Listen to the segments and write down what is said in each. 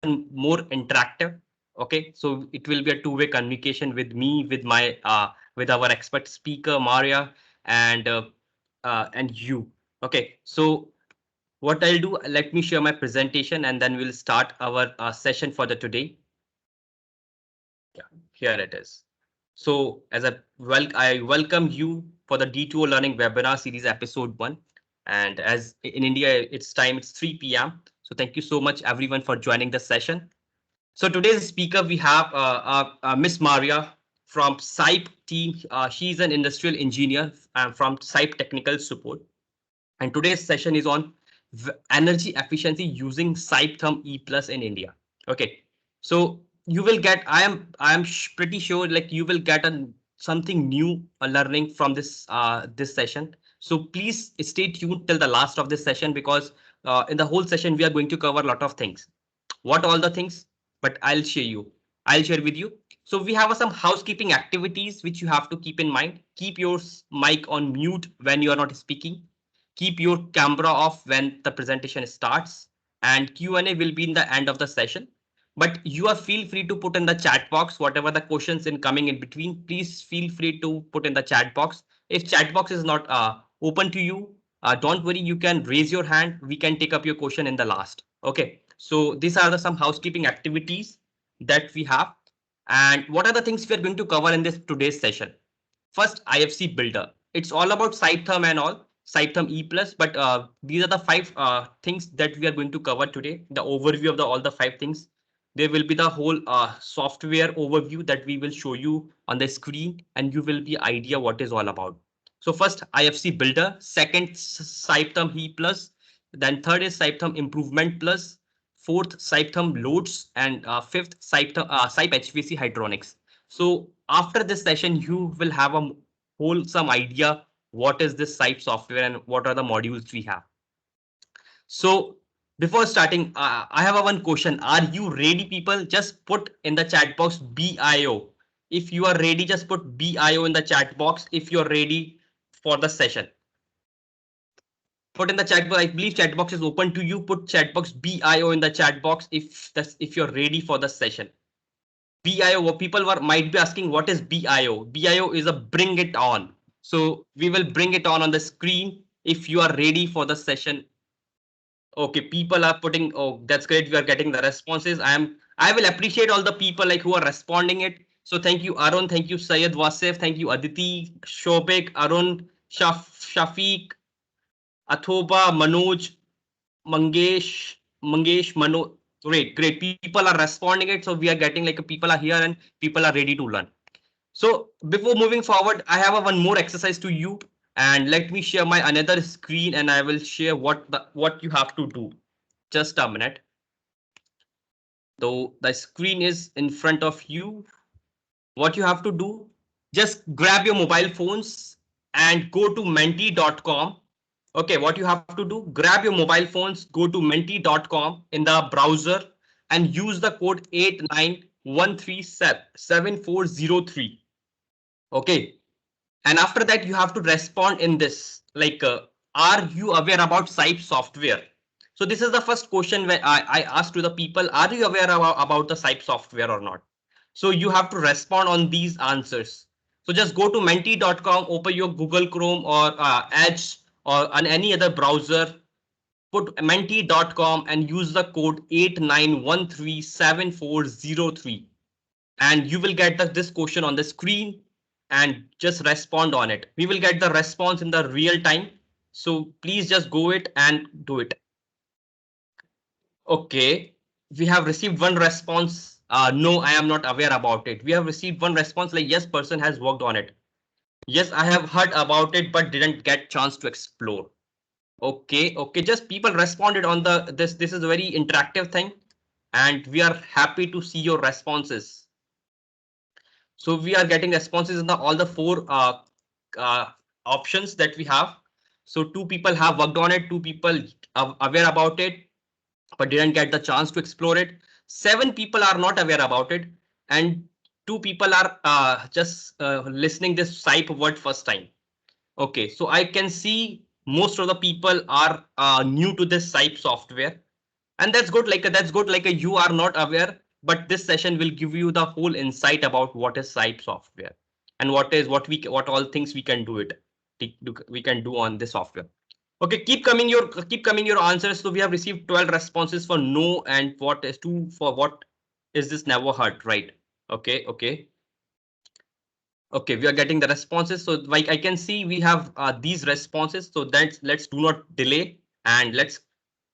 more interactive. Okay, so it will be a two-way communication with me, with my with our expert speaker Maria, and you. Okay, so what I'll do, let me share my presentation and then we'll start our session for the today. Yeah, here it is. So I welcome you for the D2O Learning Webinar Series Episode 1. And as in India, it's 3 p.m. So thank you so much everyone for joining the session. So today's speaker, we have Miss Maria from CYPE team. She's an industrial engineer from CYPE Technical Support. And today's session is on energy efficiency using CYPETHERM EPlus in India. Okay, so you will get, I am pretty sure like you will get something new learning from this session. So please stay tuned till the last of this session, because in the whole session we are going to cover a lot of things. What all the things? But I'll share with you. So we have some housekeeping activities which you have to keep in mind. Keep your mic on mute when you are not speaking. Keep your camera off when the presentation starts, and Q&A will be in the end of the session. But you are feel free to put in the chat box whatever the questions in coming in between. Please feel free to put in the chat box. If chat box is not open to you, don't worry, you can raise your hand. We can take up your question in the last. Okay, so these are some housekeeping activities that we have. And what are the things we are going to cover in this today's session? First, IFC Builder. It's all about CYPETHERM and all, CYPETHERM EPlus, but these are the 5 things that we are going to cover today. The overview of all the 5 things. There will be the whole software overview that we will show you on the screen, and you will be idea what is all about. So first, IFC Builder. Second, CYPETHERM EPlus. Then third is CYPETHERM Improvement Plus. Fourth, CYPETHERM Loads, and fifth, CYPEHVAC Hydronics. So after this session, you will have a wholesome idea what is this CYPE software and what are the modules we have. So before starting, I have one question. Are you ready, people? Just put in the chat box BIO. If you are ready, just put BIO in the chat box if you're ready for the session. Put in the chat box. I believe chat box is open to you. Put chat box BIO in the chat box if you're ready for the session. BIO, people might be asking what is BIO. BIO is a bring it on. So we will bring it on the screen if you are ready for the session. Okay, people are putting, oh, that's great. We are getting the responses. I will appreciate all the people like who are responding it. So thank you, Arun. Thank you, Syed Wasif. Thank you, Aditi, Shobik, Arun, Shafiq, Athoba, Manoj, Mangesh, Manoj. Great. People are responding it. So we are getting like people are here and people are ready to learn. So before moving forward, I have one more exercise to you, and let me share my another screen and I will share what you have to do. Just a minute. Though the screen is in front of you, what you have to do, just grab your mobile phones and go to menti.com. Okay, what you have to do, grab your mobile phones, go to menti.com in the browser and use the code 89137403. Okay, and after that you have to respond in this like are you aware about CYPE software? So this is the first question where I asked to the people, are you aware about the CYPE software or not? So you have to respond on these answers. So just go to menti.com, open your Google Chrome or Edge or on any other browser, put menti.com and use the code 89137403, and you will get this question on the screen and just respond on it. We will get the response in the real time. So please just go it and do it. Okay, we have received one response. No, I am not aware about it. We have received one response like yes, person has worked on it. Yes, I have heard about it, but didn't get chance to explore. Okay, just people responded on this. This is a very interactive thing, and we are happy to see your responses. So we are getting responses in all the 4 options that we have. So 2 people have worked on it, 2 people are aware about it, but didn't get the chance to explore it. 7 people are not aware about it, and 2 people are just listening this CYPE word first time. Okay, so I can see most of the people are new to this CYPE software. And that's good. That's good. You are not aware, but this session will give you the whole insight about what is CYPE software and what all things we can do it. We can do on this software. Okay, keep coming your answers. So we have received 12 responses for no and what is 2 for what is this never heard, right? Okay, okay. Okay, we are getting the responses. So like I can see we have these responses. So that's let's do not delay and let's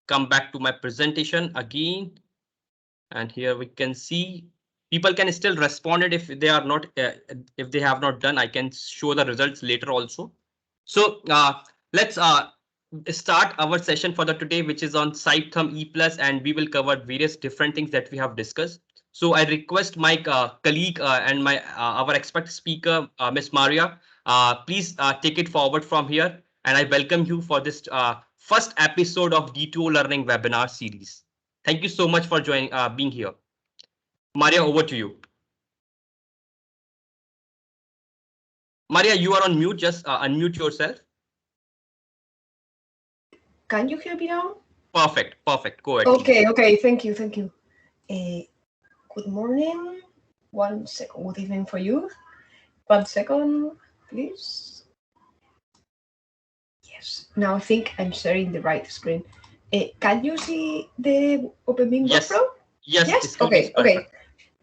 come back to my presentation again. And here we can see people can still respond it if they are not if they have not done. I can show the results later also. So let's start our session for the today, which is on CYPETHERM EPlus, and we will cover various different things that we have discussed. So I request my colleague and my our expert speaker, Miss Maria, please take it forward from here. And I welcome you for this first episode of D2O Learning webinar series. Thank you so much for joining, being here. Maria, over to you. Maria, you are on mute. Just unmute yourself. Can you hear me now? Perfect, perfect. Go ahead. Okay, okay. Thank you, thank you. Good morning. 1 second. Good evening for you. 1 second, please. Yes. Now I think I'm sharing the right screen. Can you see the OpenBeam workflow? Yes. Yes. Okay. Okay.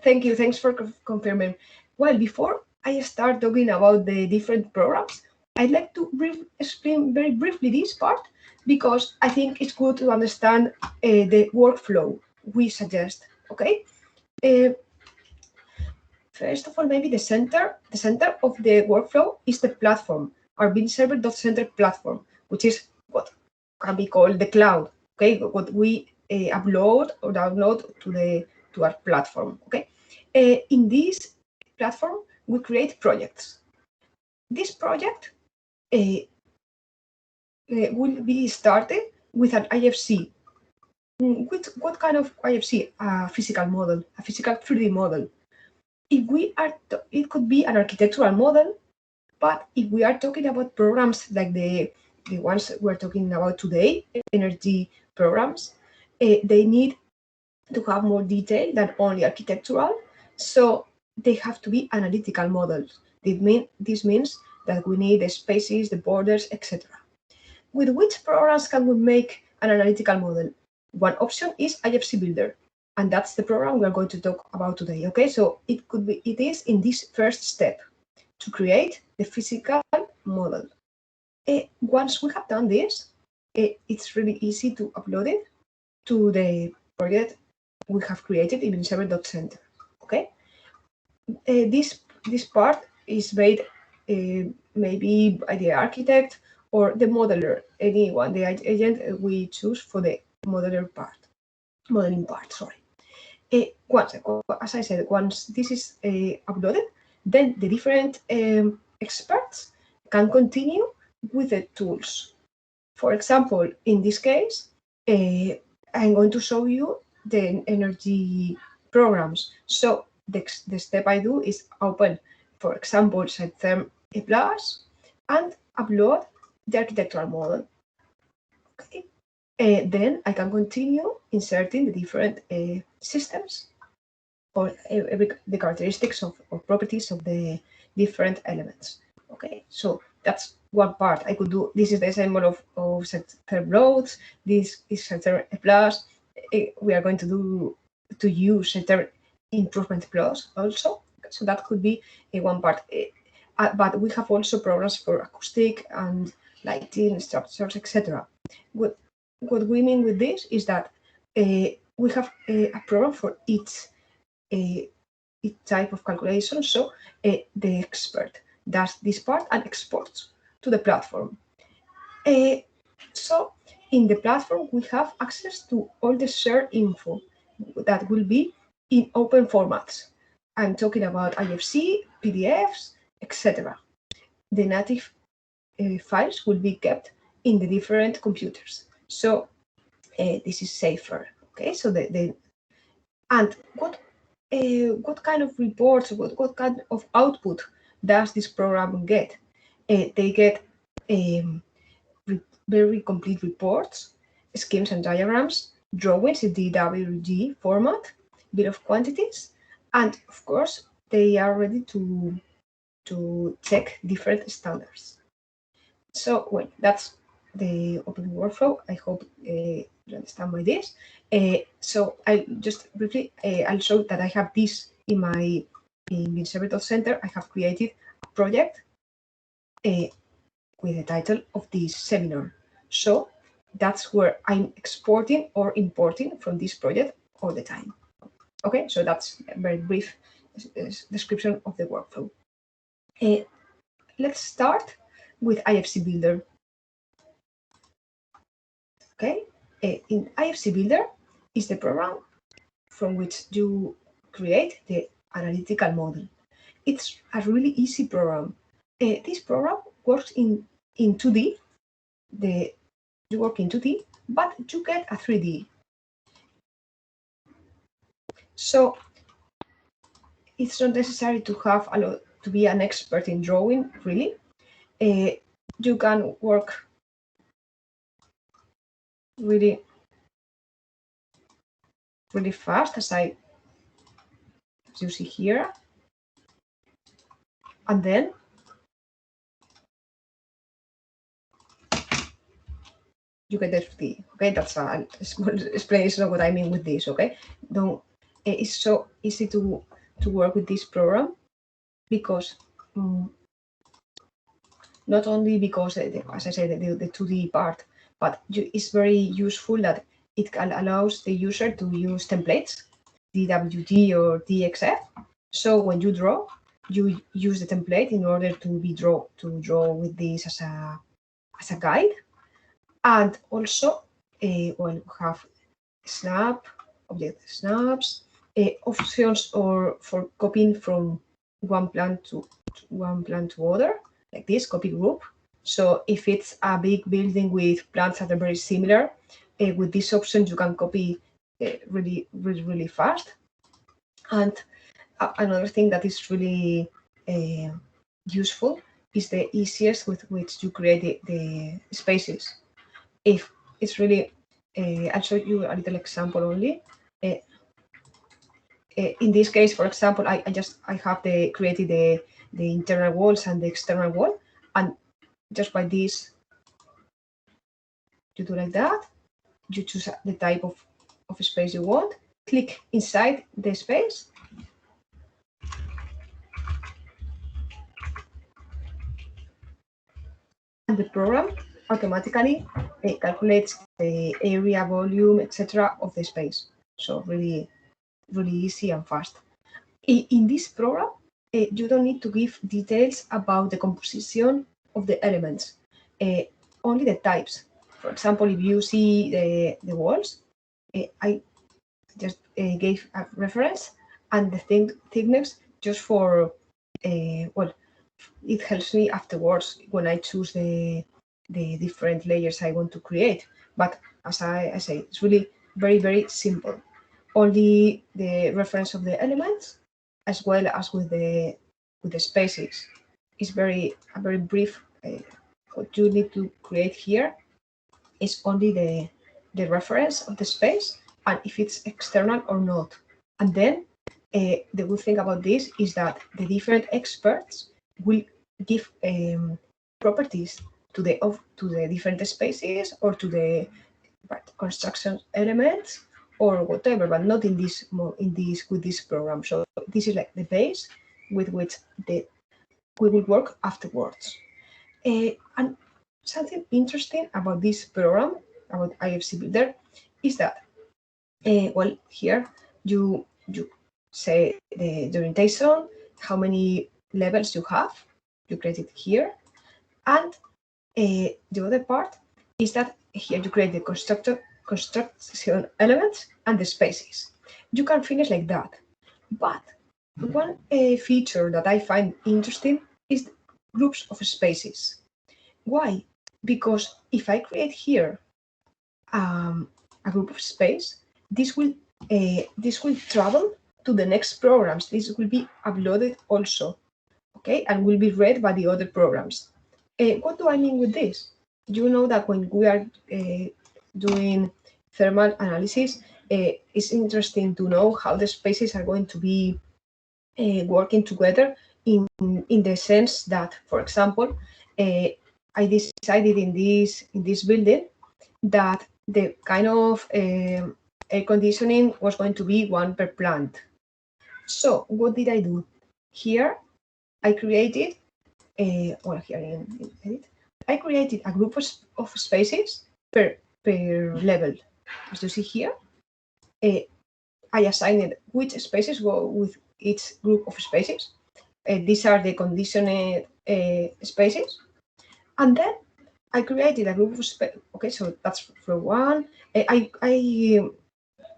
Thank you. Thanks for confirming. Well, before I start talking about the different programs, I'd like to explain very briefly this part because I think it's good to understand the workflow we suggest. Okay. First of all, maybe the center of the workflow is the platform, our BeamServer.center platform, which is what can be called the cloud. Okay, what we upload or download to our platform. Okay, in this platform we create projects. This project will be started with an IFC. What kind of IFC? A physical model, a physical 3D model. If we are, it could be an architectural model, but if we are talking about programs like the ones we're talking about today, energy programs, they need to have more detail than only architectural. So they have to be analytical models. This means that we need the spaces, the borders, etc. With which programs can we make an analytical model? One option is IFC Builder, and that's the program we're going to talk about today. Okay, so it is in this first step to create the physical model. Once we have done this, it's really easy to upload it to the project we have created in BeamServer.center. Okay, this part is made maybe by the architect or the modeler, anyone, the agent we choose for the modeling part. Sorry. Once, as I said, once this is uploaded, then the different experts can continue with the tools. For example, in this case, I'm going to show you the energy programs. So the step I do is open, for example, CYPETHERM EPlus and upload the architectural model. Okay. Then I can continue inserting the different systems or the characteristics of properties of the different elements. Okay, so that's one part I could do. This is the example of CYPETHERM LOADS. This is CYPETHERM EPlus. We are going to use CYPETHERM Improvements Plus also. So that could be one part. But we have also programs for acoustic and lighting, structures, etc. What we mean with this is that we have a program for each type of calculation. So the expert does this part and exports to the platform. So in the platform, we have access to all the shared info that will be in open formats. I'm talking about IFC, PDFs, etc. The native files will be kept in the different computers. So this is safer. Okay, so and what kind of reports, what kind of output does this program get? They get very complete reports, schemes and diagrams, drawings in DWG format, bill of quantities, and of course they are ready to check different standards. So well, that's the open workflow. I hope you understand by this. So I just briefly I'll show that I have this in my Server Center. I have created a project with the title of this seminar. So that's where I'm exporting or importing from this project all the time. Okay, so that's a very brief description of the workflow. Let's start with IFC Builder. Okay, in IFC Builder is the program from which you create the analytical model. It's a really easy program. This program works in 2D. You work in 2D, but you get a 3D. So it's not necessary to have to be an expert in drawing, really. You can work really fast, as you see here, and then you get the 3D. Okay, that's a small explanation of what I mean with this. Okay, it's so easy to work with this program because not only because, as I said, the 2D part, but it's very useful that it allows the user to use templates, DWG or DXF. So when you draw, you use the template in order to draw with this as a guide, and also we have object snaps, options or for copying from one plan to other, like this copy group. So if it's a big building with plans that are very similar, with this option you can copy really fast. And another thing that is really useful is the easiest with which you create the spaces. If it's really, I'll show you a little example only. In this case, for example, I have created the internal walls and the external wall, and just by this, you do like that. You choose the type of space you want, click inside the space, and the program automatically calculates the area, volume, etc. of the space. So really easy and fast. In this program, you don't need to give details about the composition of the elements, only the types. For example, if you see the walls, I just gave a reference and the thickness just for, well, it helps me afterwards when I choose the different layers I want to create. But as I say, it's really very simple. Only the reference of the elements, as well as with the spaces, is a very brief. What you need to create here is only the reference of the space and if it's external or not. And then the good thing about this is that the different experts will give properties to the different spaces or to the construction elements or whatever, but not in this with this program. So this is like the base with which we will work afterwards. And something interesting about this program, about IFC Builder, is that well, here you say the orientation, how many levels you have, you create it here, and the other part is that here you create the construction elements and the spaces. You can finish like that, but one feature that I find interesting is groups of spaces. Why? Because if I create here a group of space, this will travel to the next programs. This will be uploaded also, okay, and will be read by the other programs. What do I mean with this? You know that when we are doing thermal analysis, it's interesting to know how the spaces are going to be working together in the sense that, for example, I decided in this building that the kind of air conditioning was going to be one per plant. So what did I do? Here I created, well, here in Edit, I created a group of spaces per level. As you see here, I assigned which spaces go with each group of spaces. These are the conditioned spaces. And then I created a group of spaces. Okay, so that's floor one. I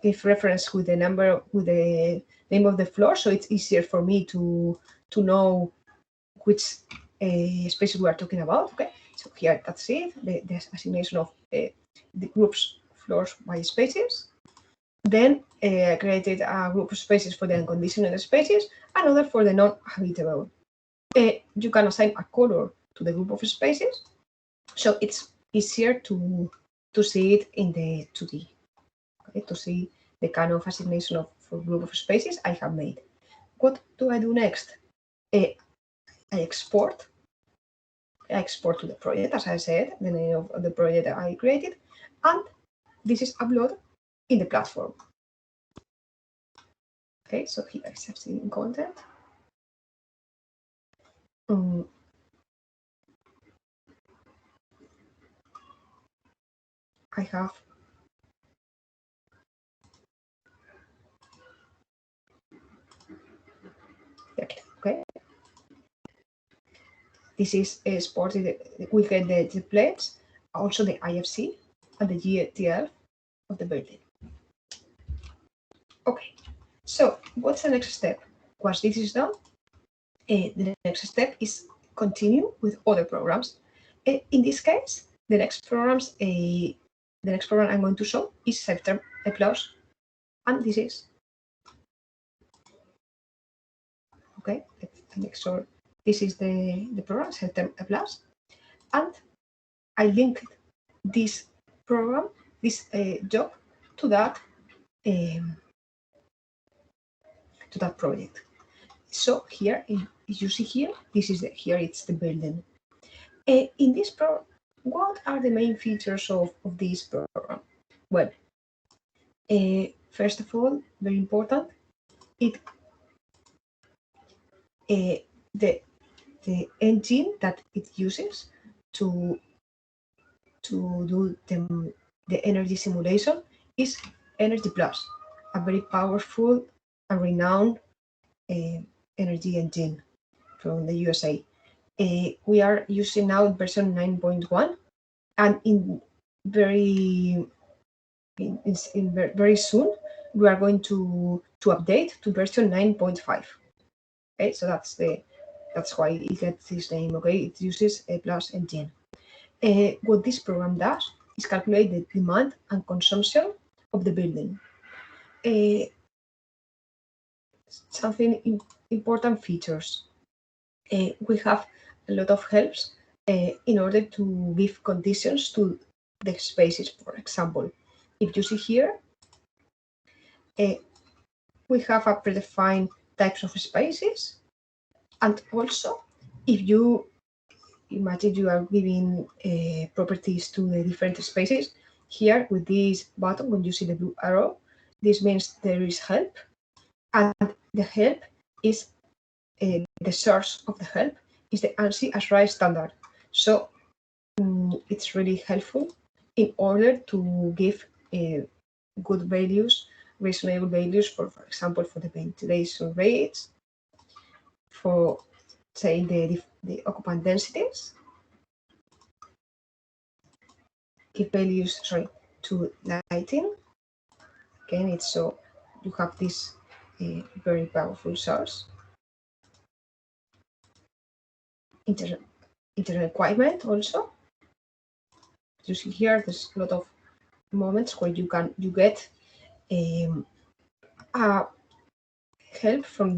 give reference with the number, with the name of the floor, so it's easier for me to know which spaces we are talking about. Okay, so here that's it. The assignation of the groups floors by spaces. Then I created a group of spaces for the unconditioned spaces, another for the non-habitable. You can assign a color to the group of spaces, so it's easier to see it in the 2D. Okay, to see the kind of assignation of for group of spaces I have made. What do I do next? I export. I export to the project, as I said, the name of the project that I created, and this is uploaded in the platform. Okay, so here I have seen content. I have okay. This is exported. We get the plates, also the IFC and the GTL of the building. Okay, so what's the next step? Once this is done, the next step is continue with other programs. In this case, the next program I'm going to show is CYPETHERM EPlus, and this is okay. Let's make sure this is the program CYPETHERM EPlus, and I linked this program, this job to that project. So here, if you see here, this is here it's the building. In this program, what are the main features of this program? Well, first of all, very important, it the engine that it uses to do the energy simulation is Energy Plus, a very powerful and renowned energy engine from the USA. We are using now version 9.1, and very soon we are going to update to version 9.5. Okay, so that's why it gets this name. Okay, it uses a plus engine. What this program does is calculate the demand and consumption of the building. Something important features. We have a lot of helps in order to give conditions to the spaces. For example, if you see here, we have a predefined types of spaces, and also if you imagine you are giving properties to the different spaces, here with this button, when you see the blue arrow, this means there is help, and the help is the source of the help is the ANSI as RAI standard. So it's really helpful in order to give good values, reasonable values for example, for the ventilation rates, for say the occupant densities, give values, to lighting. Again, it's so you have this very powerful source. Internal equipment also. You see here, there's a lot of moments where you get help from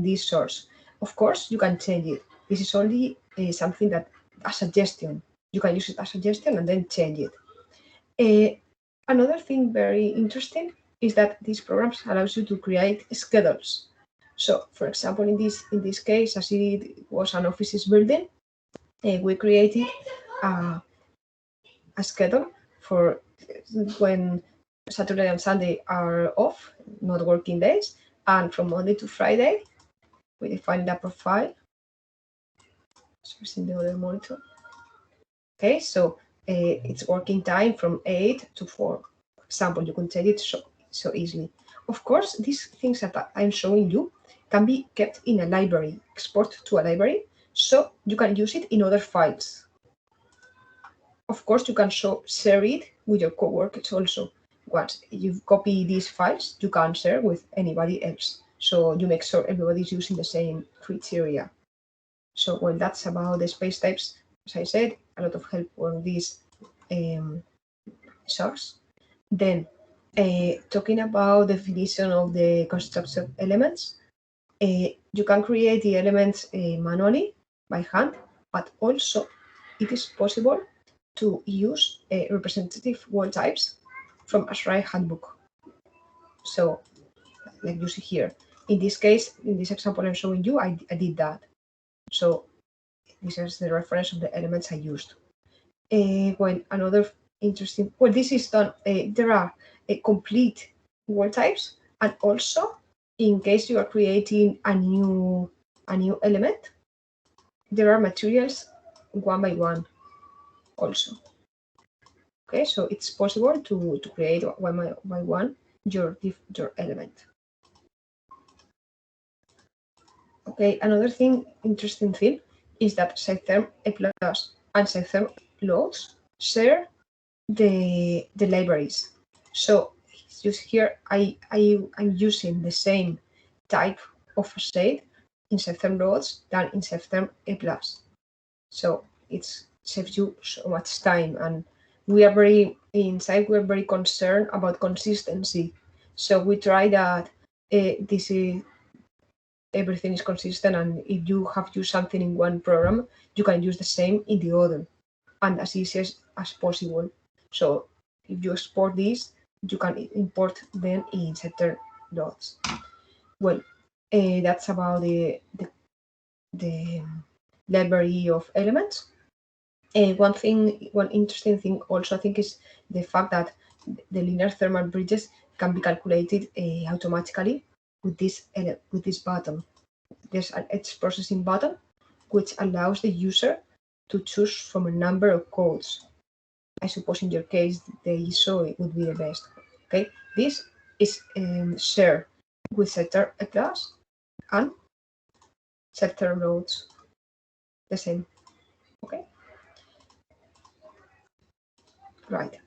this source. Of course, you can change it. This is only something that a suggestion. You can use it as a suggestion and then change it. Another thing very interesting is that these programs allows you to create schedules. So, for example, in this case, as it was an offices building, we created a schedule for when Saturday and Sunday are off, not working days, and from Monday to Friday, we define a profile. So it's in the other monitor. Okay, so it's working time from 8 to 4. For example, you can take it so easily. Of course, these things that I'm showing you can be kept in a library, export to a library, so you can use it in other files. Of course, you can share it with your coworkers also. Once you copy these files, you can share with anybody else. So you make sure everybody's using the same criteria. So well, that's about the space types. As I said, a lot of help on these source. Then talking about definition of the constructed elements, you can create the elements manually by hand, but also it is possible to use representative wall types from Ashray handbook. So, like you see here, in this case, in this example I'm showing you, I did that. So this is the reference of the elements I used. Well, another interesting, well, this is done, there are complete wall types, and also in case you are creating a new element, there are materials one by one also. Okay, so it's possible to create one by one your element. Okay, another interesting thing is that CYPETHERM EPlus and CYPETHERM LOADS share the libraries. So just here I'm using the same type of facade in CYPETHERM LOADS than in CYPETHERM EPlus. So it saves you so much time, and we are very concerned about consistency. So we try that everything is consistent, and if you have used something in one program, you can use the same in the other, and as easy as possible. So if you export these, you can import them in CYPETHERM LOADS. Well, that's about the library of elements. One interesting thing also I think is the fact that the linear thermal bridges can be calculated automatically with this button. There's an edge processing button which allows the user to choose from a number of codes. I suppose in your case the ISO would be the best. Okay, this is shared with CYPETHERM EPlus and CYPETHERM LOADS. The same. Okay. Right.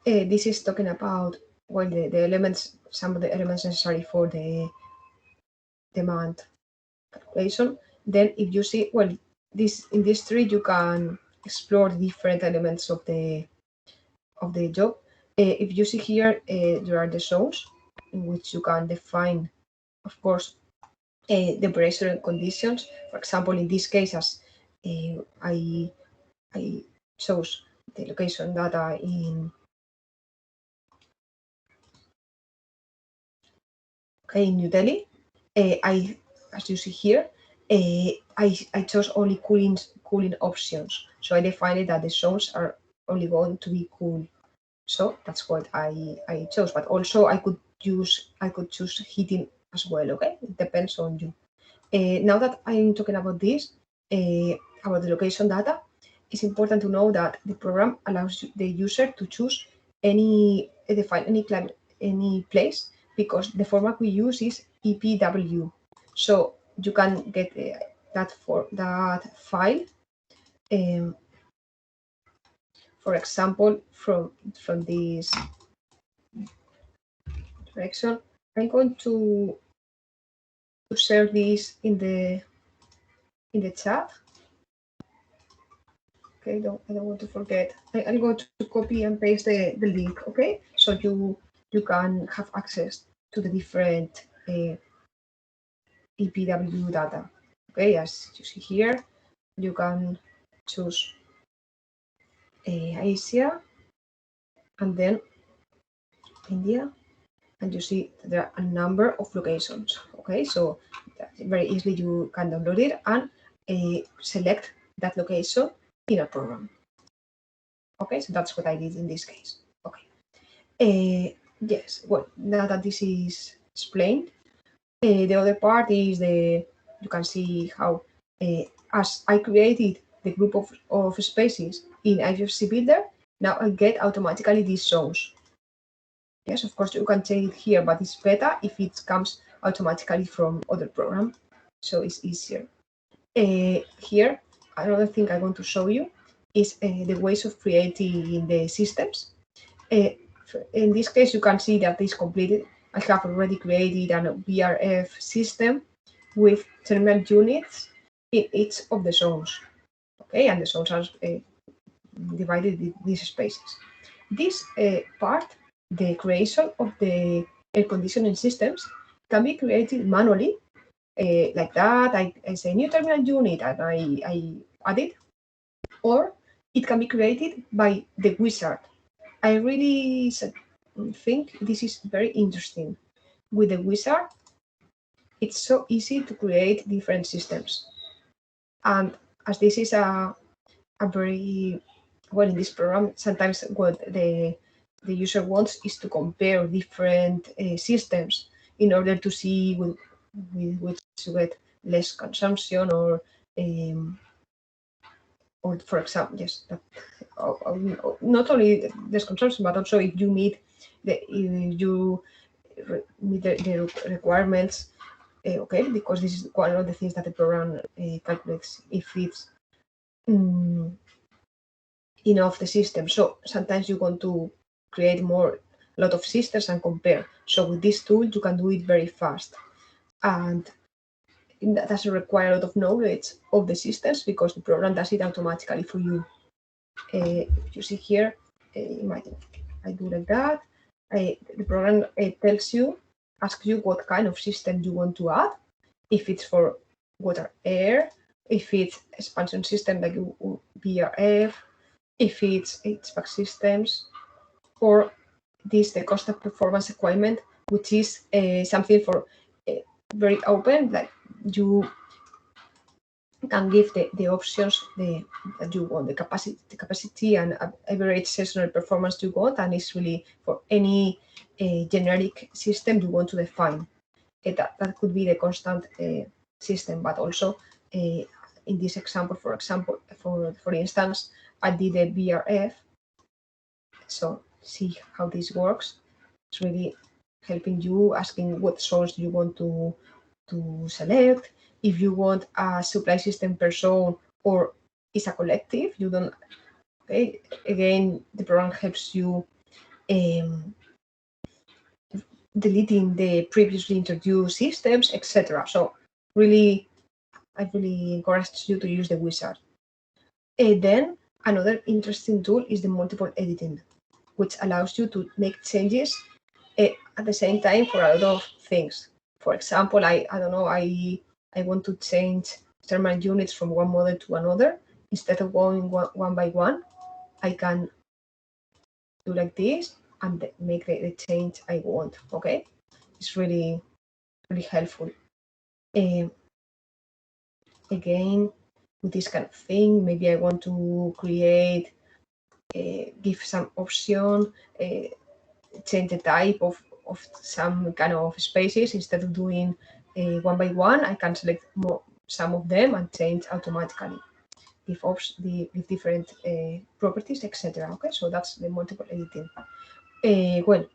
This is talking about the elements, some of the elements necessary for the demand calculation. Then if you see, in this tree you can explore the different elements of the job. If you see here, there are the zones in which you can define, of course, the pressure and conditions. For example, in this case, as I chose the location data in New Delhi. As you see here, I chose only cooling options. So I defined that the zones are only going to be cool. So that's what I chose. But also I could choose heating as well. Okay, it depends on you. Now that I'm talking about this, about the location data, it's important to know that the program allows the user to choose define any place, because the format we use is EPW. So you can get that file, for example, from this direction. I'm going to share this in the chat. Okay, I don't want to forget. I'm going to copy and paste the link. Okay, so you can have access to the different EPW data. Okay, as you see here, you can choose Asia, and then India, and you see there are a number of locations. Okay, so very easily you can download it and select that location in a program. Okay, so that's what I did in this case. Okay. Yes, well, now that this is explained, the other part is you can see how as I created the group of spaces in IFC Builder, now I get automatically these zones. Yes, of course you can change it here, but it's better if it comes automatically from other program, so it's easier. Here, another thing I want to show you is the ways of creating the systems. In this case, you can see that it's completed. I have already created a BRF system with terminal units in each of the zones. Okay, and the zones are divided in these spaces. This part, the creation of the air conditioning systems, can be created manually like that. I say new terminal unit and I add it, or it can be created by the wizard. I really think this is very interesting. With the wizard, it's so easy to create different systems. And as this is a very, well, in this program, sometimes what the user wants is to compare different systems in order to see with which to get less consumption, or for example, yes, that, not only less consumption, but also if you meet if you meet the requirements. Okay, because this is one of the things that the program calculates if it's enough the system. So sometimes you want to create a lot of systems and compare. So with this tool, you can do it very fast, and that doesn't require a lot of knowledge of the systems because the program does it automatically for you. You see here, imagine I do like that. The program asks you what kind of system you want to add, if it's for water air, if it's expansion system like BRF, if it's HVAC systems, or the cost of performance equipment, which is something for very open, like you can give the options that you want, the capacity and average seasonal performance you want, and it's really for any generic system you want to define. That could be the constant system, but also in this example, for instance, I did a BRF, so see how this works. It's really helping you, asking what source you want to select, if you want a supply system per zone or is a collective. You don't. Okay, again, the program helps you deleting the previously introduced systems, etc. So really, I really encourage you to use the wizard. Then another interesting tool is the multiple editing, which allows you to make changes at the same time for a lot of things. For example, I don't know, I want to change thermal units from one model to another. Instead of going one by one, I can do like this and make the change I want. Okay, it's really helpful. Again, with this kind of thing, maybe I want to create, give some option, change the type of some kind of spaces. Instead of doing one by one, I can select some of them and change automatically, give different properties, etc. Okay, so that's the multiple editing. Well,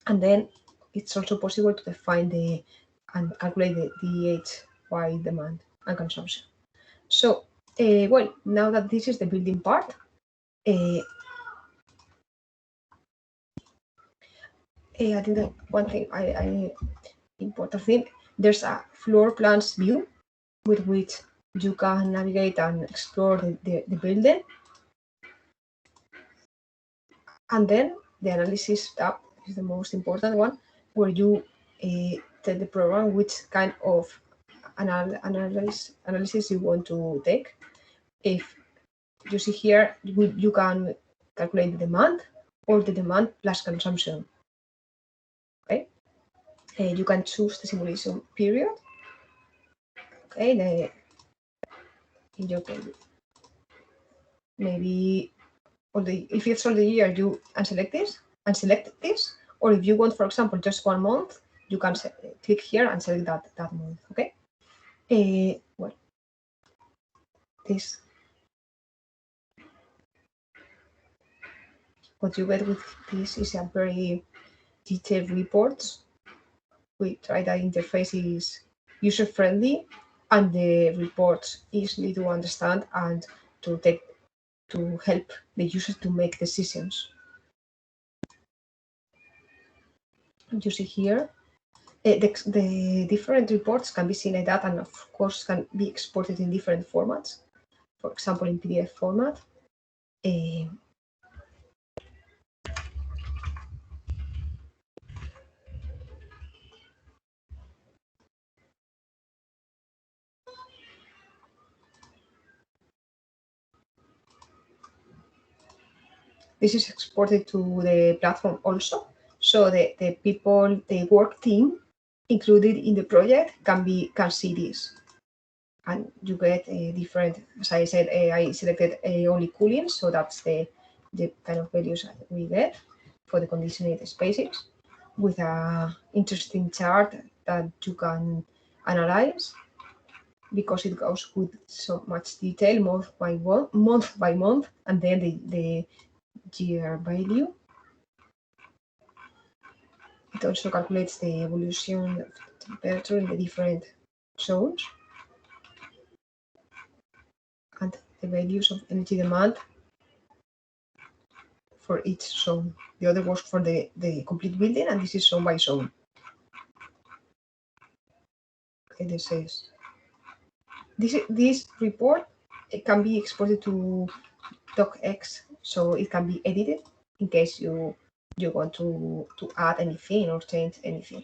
and then it's also possible to define and calculate the DHY demand and consumption. So, well, now that this is the building part, I think that one thing important thing, there's a floor plans view with which you can navigate and explore the building. And then the analysis tab is the most important one, where you tell the program which kind of analysis you want to take. If you see here, you can calculate the demand or the demand plus consumption. You can choose the simulation period. Okay, in your case, maybe if it's all the year, you unselect this, or if you want, for example, just 1 month, you can click here and select that month. Okay. Well, this what you get with this is a very detailed reports. We try that interface is user friendly and the reports easily to understand and to help the users to make decisions. You see here, the different reports can be seen like that, and of course can be exported in different formats. For example, in PDF format. This is exported to the platform also. So the people, the work team included in the project can see this. And you get a different, as I said, I selected only cooling, so that's the kind of values we get for the conditioned spaces with a interesting chart that you can analyze because it goes with so much detail month by month, and then the year value. It also calculates the evolution of temperature in the different zones and the values of energy demand for each zone. The other was for the complete building, and this is zone by zone. Okay, this report, it can be exported to docx, so it can be edited in case you want to add anything or change anything.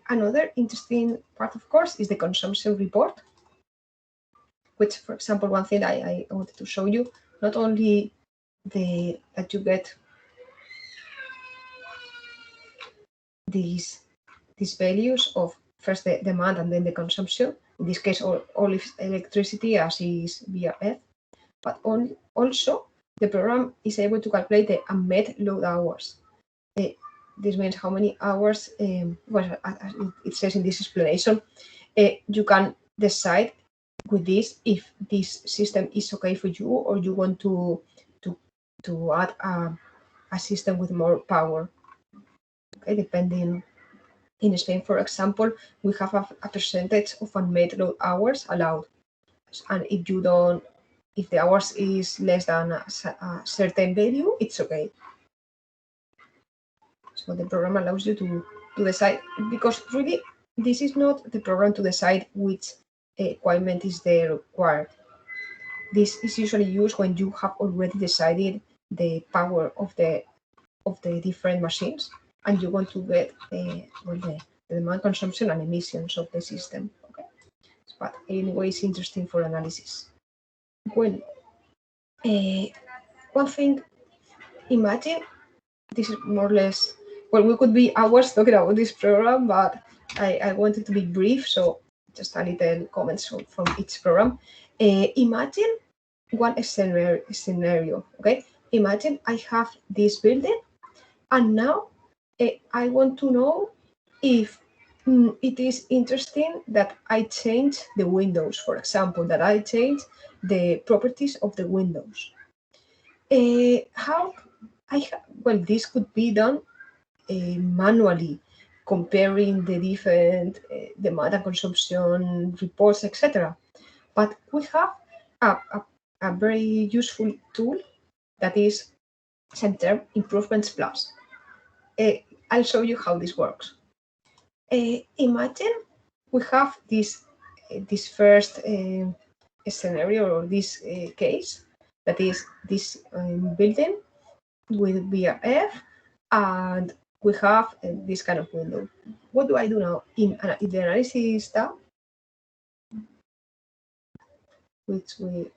Another interesting part, of course, is the consumption report, which, for example, one thing I wanted to show you, not only that you get these values of first the demand and then the consumption, in this case all electricity as is VRF, but also the program is able to calculate the unmet load hours. This means how many hours, well, as it says in this explanation, you can decide with this if this system is okay for you or you want to add a system with more power. Okay, depending. In Spain, for example, we have a percentage of unmet load hours allowed, and if the hours is less than a certain value, it's okay. So the program allows you to decide, because really this is not the program to decide which equipment is there required. This is usually used when you have already decided the power of the different machines, and you want to get the demand, consumption, and emissions of the system. Okay, but anyway, it's interesting for analysis. Well, one thing, imagine this is more or less, well, we could be hours talking about this program, but I wanted to be brief, so just a little comments from each program. Imagine one scenario. Okay, imagine I have this building, and now I want to know if it is interesting that I change the windows, for example, that I change the properties of the windows. How well, this could be done manually, comparing the different demand and consumption reports, etc. But we have a very useful tool that is CYPETHERM Improvements Plus. I'll show you how this works. Imagine we have this first scenario or this case, that is this building with VRF, and we have this kind of window. What do I do now? In the analysis tab, which we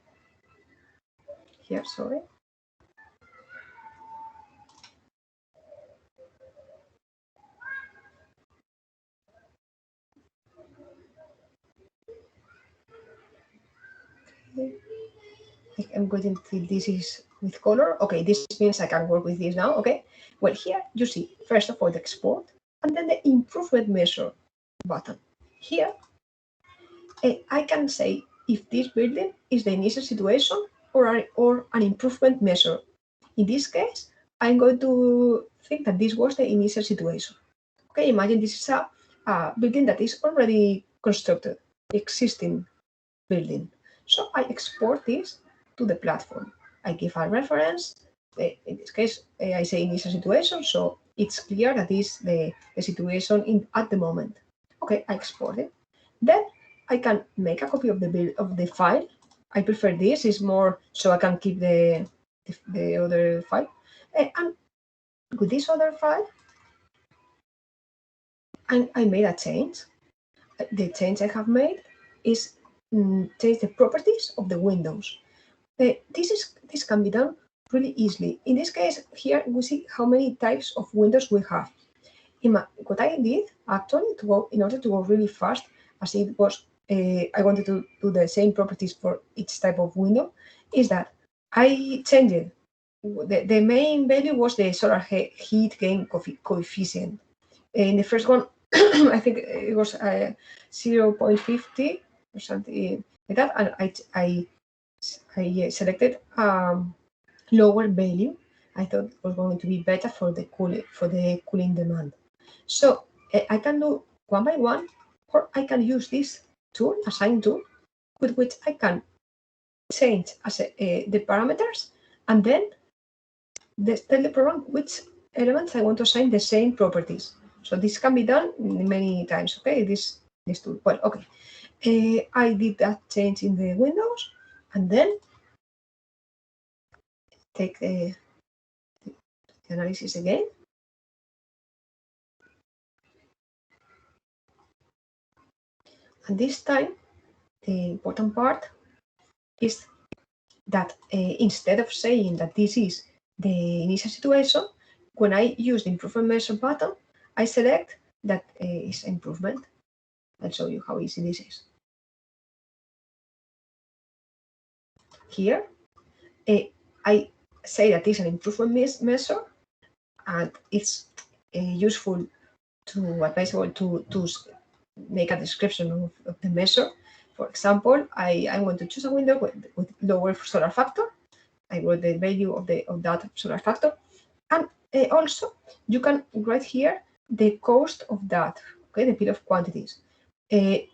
here, sorry. I'm waiting till this is with color. Okay, this means I can work with this now. Okay, well, here you see, first of all, the export and then the improvement measure button. Here, I can say if this building is the initial situation or an improvement measure. In this case, I'm going to think that this was the initial situation. Okay, imagine this is a building that is already constructed, existing building. So I export this to the platform. I give a reference. In this case, I say initial situation, so it's clear that is the situation at the moment. Okay, I export it. Then I can make a copy of the file. I prefer this; is more so I can keep the other file. And with this other file, I made a change. The change I have made is change the properties of the windows. This can be done really easily. In this case, here we see how many types of windows we have. What I did actually in order to go really fast, as it was, I wanted to do the same properties for each type of window, is that I changed it. The main value was the solar heat gain coefficient. In the first one, I think it was 0.50 or something like that, and I selected lower value. I thought it was going to be better for the cooling demand. So I can do one by one, or I can use this tool, assign tool, with which I can change the parameters and then tell the program which elements I want to assign the same properties. So this can be done many times. Okay, this tool. Well, okay, I did that change in the windows, and then take the analysis again. And this time, the important part is that instead of saying that this is the initial situation, when I use the improvement measure button, I select that is improvement. I'll show you how easy this is. Here, I say that it's an improvement measure, and it's useful advisable to make a description of the measure. For example, I want to choose a window with lower solar factor. I wrote the value of that solar factor, and also you can write here the cost of that. Okay, the bill of quantities. Okay,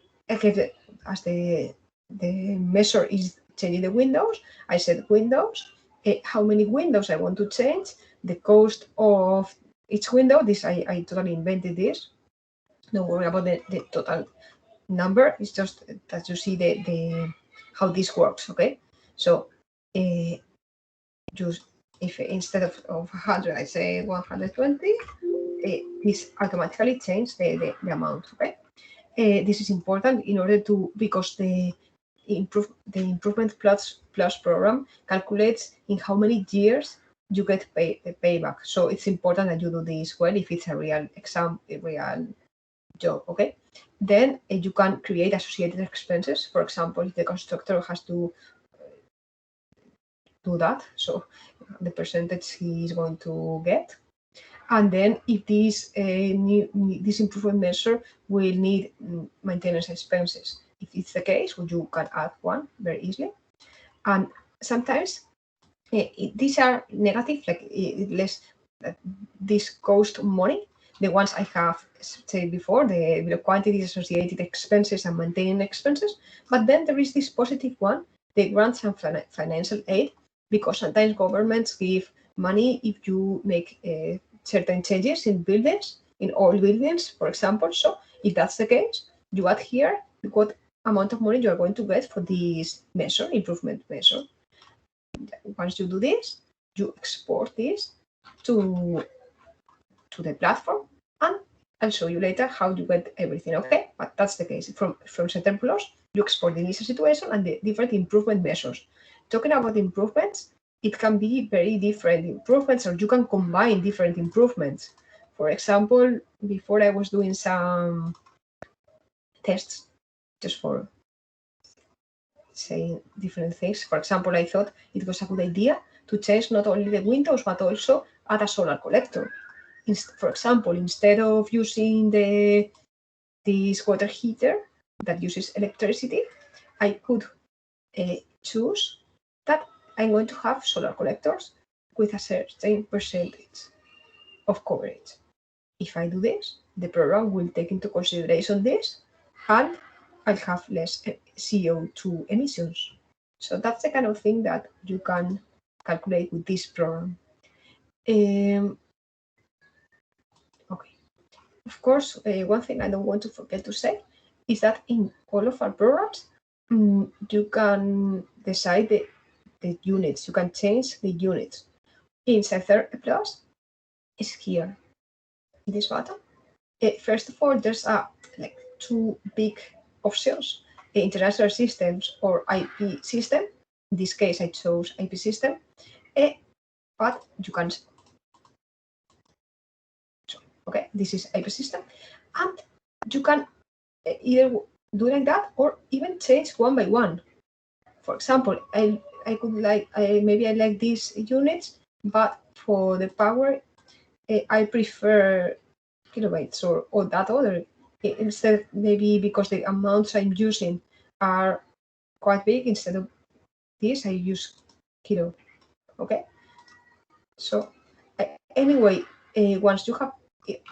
as the measure is changing the windows, I said windows. How many windows I want to change? The cost of each window. This I totally invented this. Don't worry about the total number. It's just that you see the how this works. Okay, so just if instead of 100 I say 120, this automatically changes the amount. Okay, this is important in order to, because the improvement plus program calculates in how many years you get the payback. So it's important that you do this well if it's a real exam, a real job. Okay, then you can create associated expenses. For example, if the constructor has to do that, so the percentage he is going to get. And then if this this improvement measure will need maintenance expenses. If it's the case, you can add one very easily. And sometimes these are negative, like less. This cost money. The ones I have said before, the quantities, associated expenses, and maintaining expenses. But then there is this positive one, the grants and financial aid, because sometimes governments give money if you make certain changes in buildings, in all buildings, for example. So if that's the case, you add here what amount of money you are going to get for this measure, improvement measure. Once you do this, you export this to the platform, and I'll show you later how you get everything. Okay, but that's the case. From CYPETHERM Plus, you export the initial situation and the different improvement measures. Talking about improvements, it can be very different improvements, or you can combine different improvements. For example, before I was doing some tests just for saying different things. For example, I thought it was a good idea to change not only the windows, but also add a solar collector. For example, instead of using this water heater that uses electricity, I could choose that I'm going to have solar collectors with a certain percentage of coverage. If I do this, the program will take into consideration this, and I'll have less CO2 emissions. So that's the kind of thing that you can calculate with this program. Okay. Of course, one thing I don't want to forget to say is that in all of our programs, you can decide the units. You can change the units. In CYPETHERM EPlus, is here, this button. First of all, there's like two big options: international systems or IP system. In this case, I chose IP system, but you can. Okay, this is IP system, and you can either do like that or even change one by one. For example, I could like maybe I like these units, but for the power, I prefer kilobytes or that other. Instead, maybe because the amounts I'm using are quite big, instead of this, I use kilo. Okay. So anyway, once you have,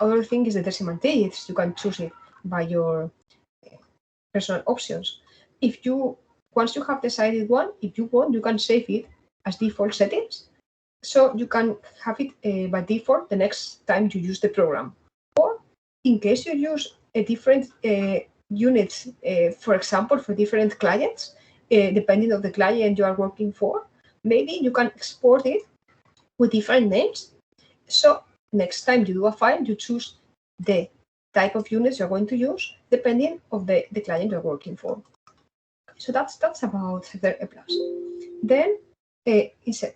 other thing is the decimal digits. You can choose it by your personal options. If you once you have decided one, if you want, you can save it as default settings, so you can have it by default the next time you use the program. Or in case you use a different units, for example, for different clients, depending on the client you are working for, maybe you can export it with different names. So next time you do a file, you choose the type of units you're going to use depending of the client you're working for. So that's about CYPETHERM EPlus. Then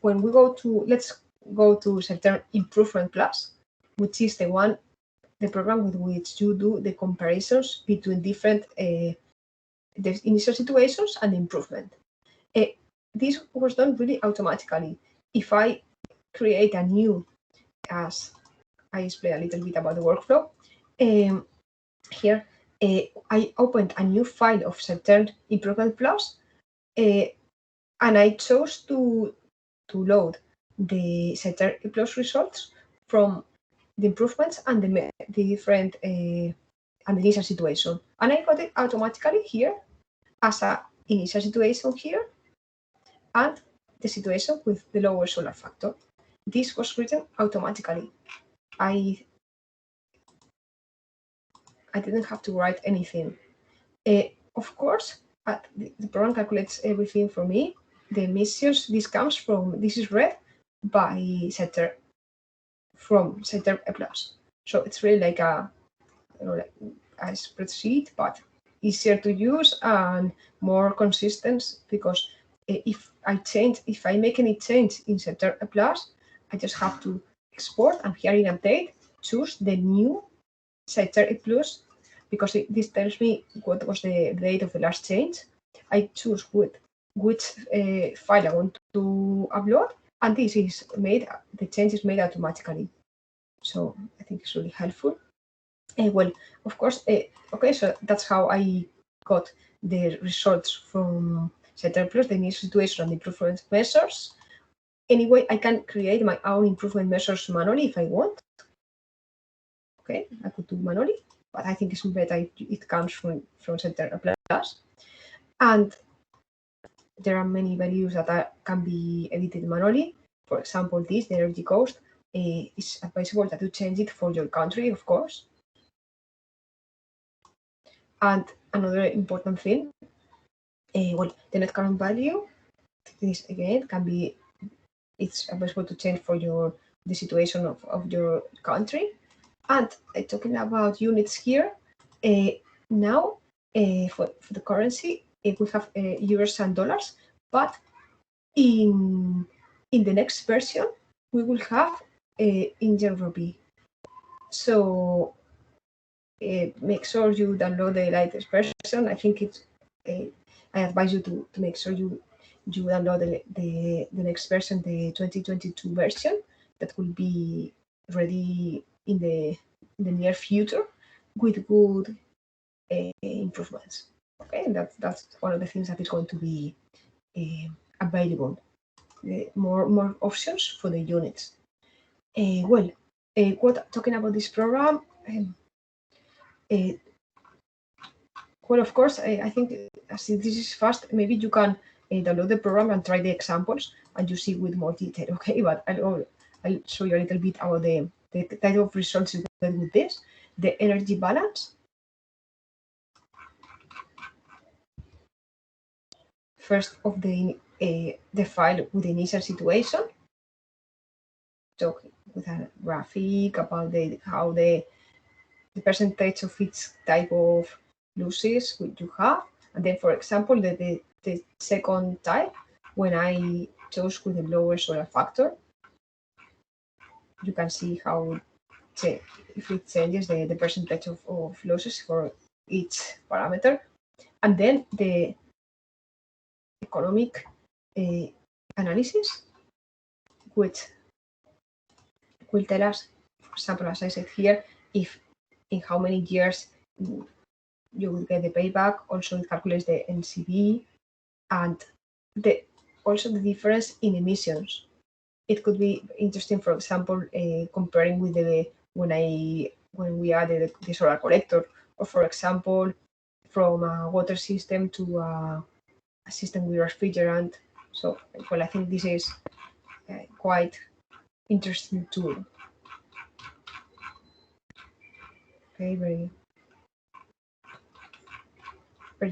when we go to, let's go to CYPETHERM Improvements Plus, which is the program with which you do the comparisons between different the initial situations and improvement. This was done really automatically. If I create a new, as I explain a little bit about the workflow, here I opened a new file of CYPETHERM Improvements Plus, and I chose to load the CYPETHERM EPlus results from the improvements and the different and the initial situation. And I got it automatically here as a initial situation here and the situation with the lower solar factor. This was written automatically. I didn't have to write anything. Of course, the program calculates everything for me. The emissions, this is read by CYPETHERM from CYPETHERM EPlus. So it's really like a spreadsheet, but easier to use and more consistent, because if I make any change in CYPETHERM EPlus, I just have to export, and here in update, choose the new CYPETHERM EPlus, because this tells me what was the date of the last change. I choose which file I want to upload, and this is made. The change is made automatically. So I think it's really helpful. Well, of course, okay, so that's how I got the results from CYPETHERM Plus, the initial situation and improvement measures. Anyway, I can create my own improvement measures manually if I want. Okay, I could do manually, but I think it's better if it comes from CYPETHERM Plus. And there are many values that can be edited manually. For example, the energy cost. It's advisable that you change it for your country, of course. And another important thing, well, the net current value. This again it's advisable to change for the situation of your country. And talking about units here, now for the currency, we have euros and dollars, but in the next version, we will have Indian rupee. So make sure you download the latest version. I think it's I advise you to make sure you download the next version, the 2022 version, that will be ready in the near future with good improvements. Okay, and that's one of the things that is going to be available. More options for the units. Talking about this program, well, of course, I think as this is fast, maybe you can download the program and try the examples, and you see with more detail. Okay, but I'll show you a little bit about the type of results you get with this. The energy balance. First of the file with the initial situation. So with a graphic about how the percentage of each type of losses which you have, and then, for example, the second type, when I chose with the lower solar factor, you can see how if it changes the percentage of losses for each parameter, and then the economic analysis, which will tell us, for example, as I said here, if in how many years you will get the payback. Also, it calculates the NCV and also the difference in emissions. It could be interesting, for example, comparing with when we added the solar collector, or for example, from a water system to a system with refrigerant. So, well, I think this is quite interesting tool. Okay, very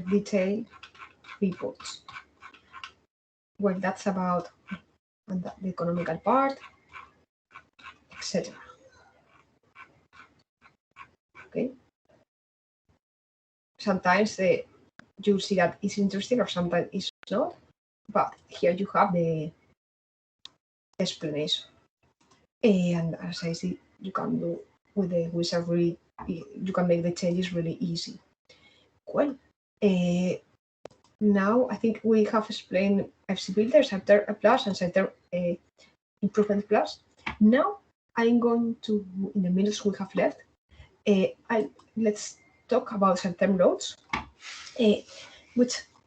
detailed reports. Well, that's about the economical part, etc. Okay. Sometimes you see that it's interesting, or sometimes it's not. But here you have the explanation. And as I see, you can do with the wizard really, you can make the changes really easy. Well, now I think we have explained IFC Builder, CYPETHERM EPlus, and CYPETHERM Improvements Plus. Now I'm going to, in the minutes we have left, let's talk about CYPETHERM loads.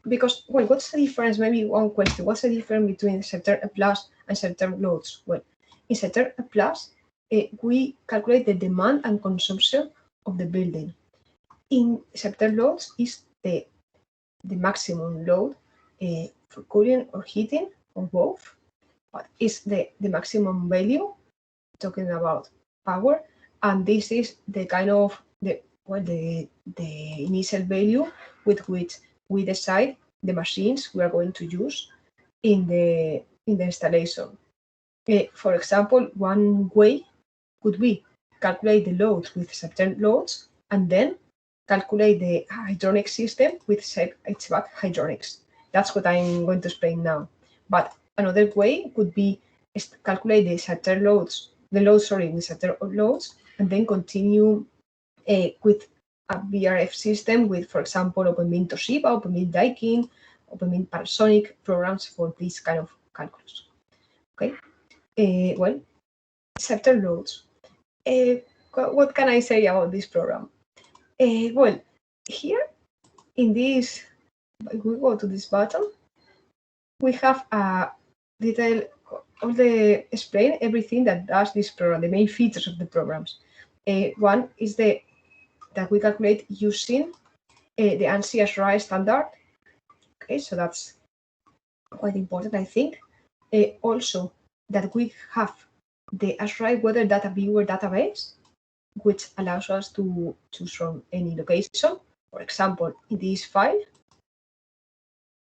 Because what's the difference? Maybe one question: what's the difference between CYPETHERM EPlus and CYPETHERM loads? Well, in CYPETHERM EPlus, we calculate the demand and consumption of the building. In CYPETHERM loads is the maximum load for cooling or heating, or both, but it's the maximum value, talking about power, and this is the kind of the initial value with which we decide the machines we are going to use in the installation. For example, one way could be calculate the loads with CYPETHERM loads, and then calculate the hydronic system with CYPEHVAC Hydronics. That's what I'm going to explain now. But another way could be calculate the CYPETHERM loads, with CYPETHERM loads, and then continue with a VRF system with, for example, OpenBIM Toshiba, OpenBIM Daikin, OpenBIM Panasonic programs for this kind of calculus. Okay. Well, CYPETHERM loads. What can I say about this program? Well, here in this, if we go to this button, we have a detail of explain everything that does this program, the main features of the programs. One is that we calculate using the ANSI ASRAE standard. Okay, so that's quite important, I think. Also, that we have the ASRAE Weather Data Viewer database, which allows us to choose from any location. For example, in this file,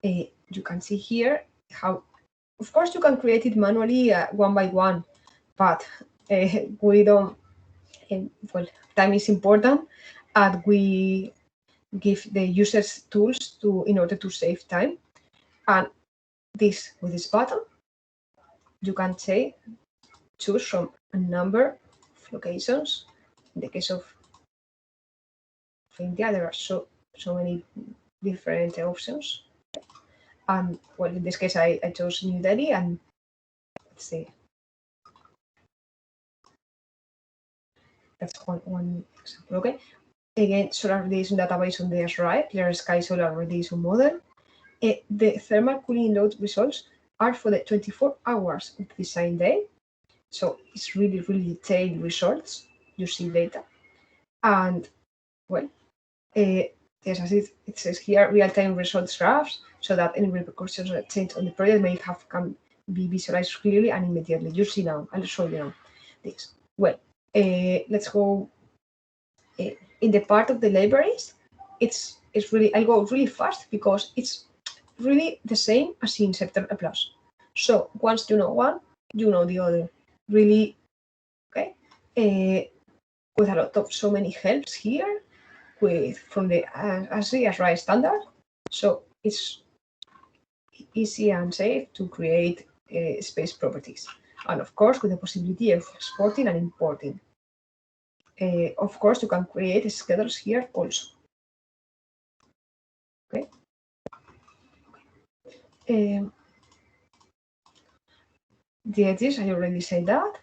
you can see here how, of course, you can create it manually one by one, but we don't, well, time is important, and we give the users tools in order to save time. And with this button, you can choose from a number of locations. In the case of India, there are so many different options. And well, in this case, I chose New Delhi, and let's see. That's one example. Okay. Again, solar radiation database on the SRI, clear sky solar radiation model. The thermal cooling load results are for the 24 hours of the same day. So it's really, really detailed results. You see data. And well, yes, as it says here, real-time results graphs, so that any repercussions or change on the project can be visualized clearly and immediately. You see now, I'll show you now this. Well, let's go in the part of the libraries. It's really, I'll go really fast because it's really the same as in CYPETHERM EPlus. So once you know one, you know the other. Really, okay? With a lot of so many helps here from the SRI standard. So it's easy and safe to create space properties. And of course, with the possibility of exporting and importing. Of course, you can create schedules here also. Okay. The edges, I already said that.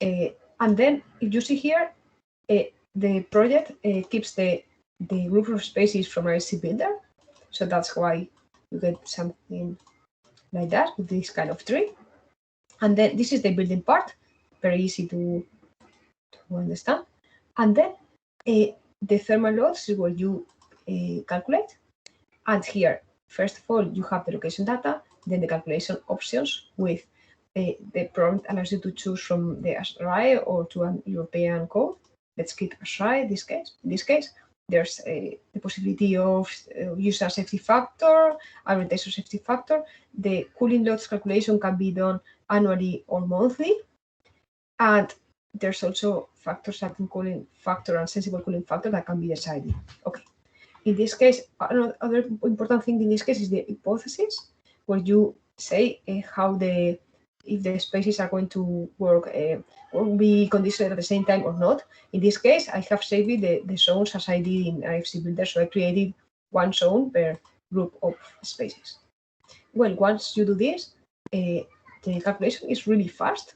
And then, if you see here, the project keeps the group of spaces from IFC Builder. So that's why you get something like that with this kind of tree. And then this is the building part, very easy to understand. And then the thermal loads is where you calculate. And here, first of all, you have the location data, then the calculation options with the prompt allows you to choose from the SRI or to an European code. Let's keep SRI in this case. There's the possibility of user safety factor, orientation safety factor. The cooling loads calculation can be done annually or monthly. And there's also factors like cooling factor and sensible cooling factor that can be decided. Okay. In this case, another important thing in this case is the hypothesis, where you say if the spaces are going to work or be conditioned at the same time or not. In this case, I have saved the zones as I did in IFC Builder, so I created one zone per group of spaces. Well, once you do this, the calculation is really fast.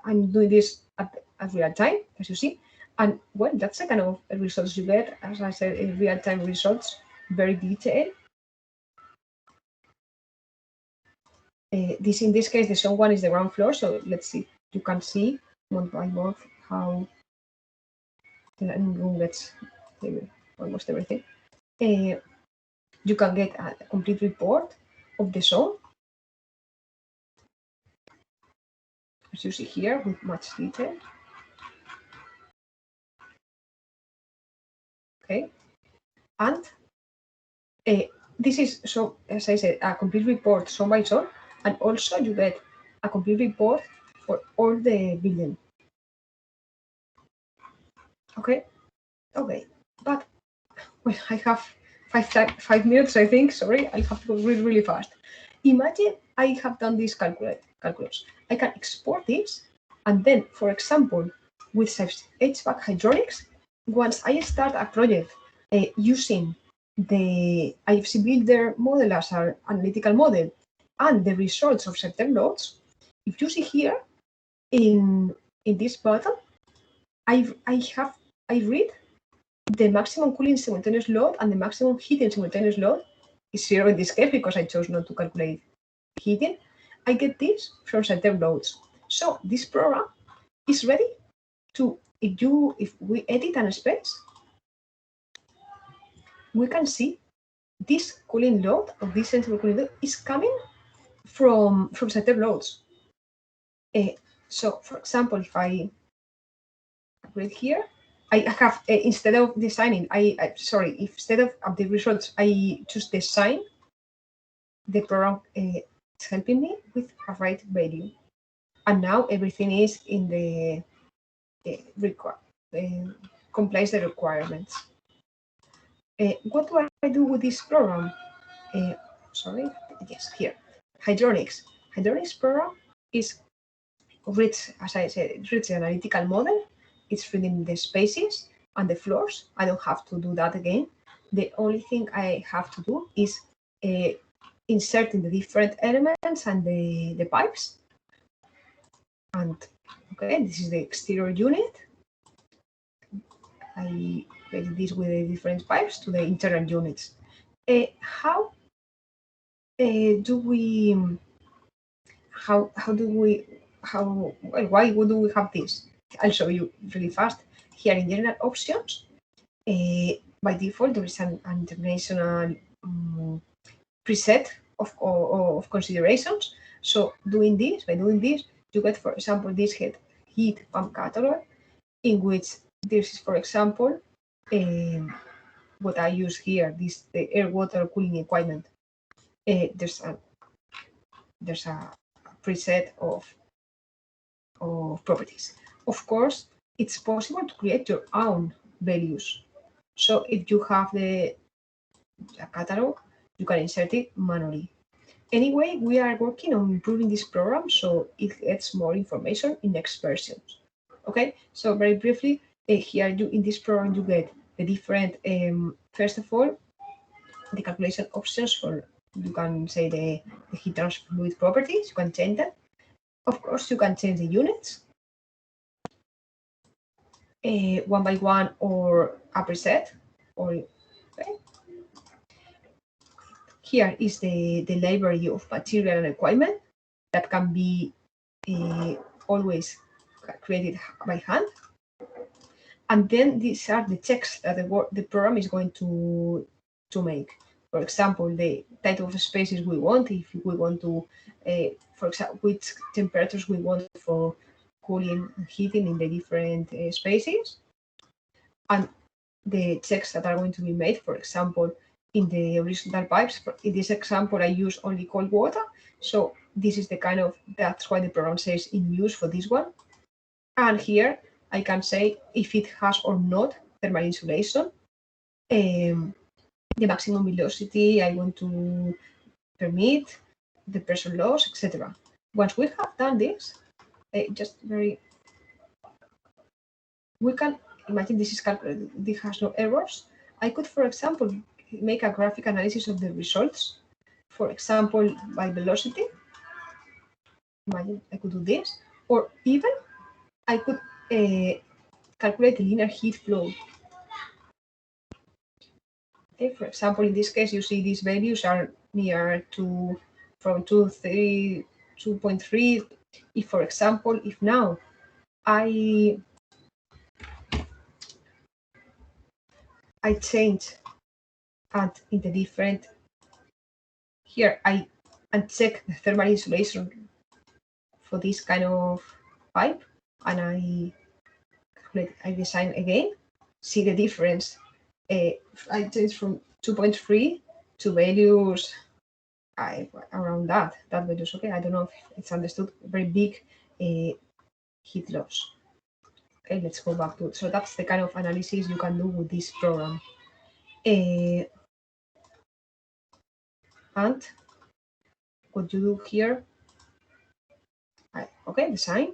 I'm doing this at real time, as you see. And well, that's the kind of results you get, as I said, in real-time results, very detailed. In this case, the zone one is the ground floor. So let's see. You can see month by month how the room gets almost everything. You can get a complete report of the zone, as you see here, with much detail. Okay, and this is, so as I said, a complete report zone by zone, and also you get a complete report for all the building. Okay, but well, I have 5 minutes, I think. Sorry, I have to go really, really fast. Imagine I have done this calculus. I can export this, and then, for example, with CYPEHVAC Hydronics, once I start a project using the IFC Builder model as an analytical model and the results of CYPETHERM loads, if you see here in this button, I read the maximum cooling simultaneous load and the maximum heating simultaneous load is 0 in this case because I chose not to calculate heating. I get this from CYPETHERM loads. So this program is ready to, if we edit an space, we can see this cooling load or this sensible cooling load is coming from CYPETHERM loads. So for example, if I read here, I have instead of designing, instead of the results, I choose design. The program is helping me with a right value, and now everything is in the complies the requirements. What do I do with this program? Here, Hydronics. Hydronics program is rich, as I said, rich analytical model. It's reading the spaces and the floors. I don't have to do that again. The only thing I have to do is inserting the different elements and the pipes. And okay, this is the exterior unit. I made this with the different pipes to the internal units. How do we? Why do we have this? I'll show you really fast. Here in general options, by default there is an international preset of considerations. So by doing this, you get, for example, this heat pump catalog, in which this is, for example, what I use here, the air water cooling equipment. There's a preset of properties. Of course, it's possible to create your own values. So if you have the catalog, you can insert it manually. Anyway, we are working on improving this program so it gets more information in next versions. Okay, so very briefly, here in this program you get the different, first of all, the calculation options for, you can say the heat transfer fluid properties, you can change that. Of course, you can change the units one by one or a preset. Okay. Here is the library of material and equipment that can be always created by hand. And then these are the checks that the program is going to make. For example, the type of spaces we want, if we want to, for example, which temperatures we want for cooling and heating in the different spaces, and the checks that are going to be made. For example, in the horizontal pipes, in this example, I use only cold water. So this is the kind of, that's why the program says in use for this one. And here I can say if it has or not thermal insulation, the maximum velocity I want to permit, the pressure loss, etc. Once we have done this, we can imagine this is calculated, this has no errors. I could, for example, make a graphic analysis of the results, for example, by velocity. Imagine I could do this, or even I could calculate the linear heat flow. Okay, for example, in this case, you see these values are near to from 2.3. If, for example, if now I change and in the different here I uncheck the thermal insulation for this kind of pipe, and I design again, see the difference. I change from 2.3 to values around that values. Okay, I don't know if it's understood. Very big heat loss. Okay, let's go back to it. So that's the kind of analysis you can do with this program. And what you do here, okay, design.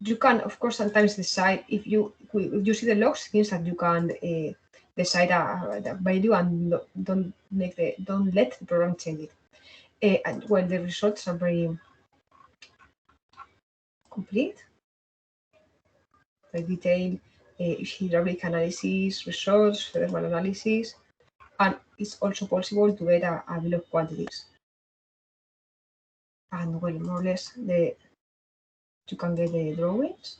You can, of course, sometimes decide if you see the logs, it means that you can decide the value and don't let the program change it. And when the results are very complete, the detailed hydraulic analysis results, thermal analysis, and it's also possible to get a bill of quantities. And well, more or less, you can get the drawings.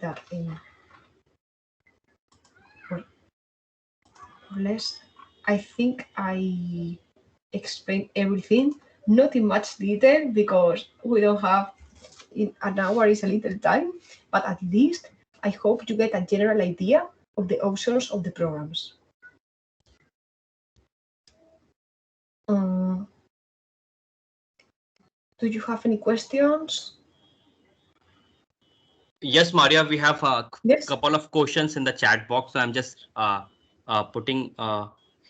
That more or less, I think I explained everything, not in much detail because we don't have, in an hour is a little time, but at least I hope you get a general idea of the options of the programs. Do you have any questions? Yes, Maria, we have a couple of questions in the chat box. So I'm just putting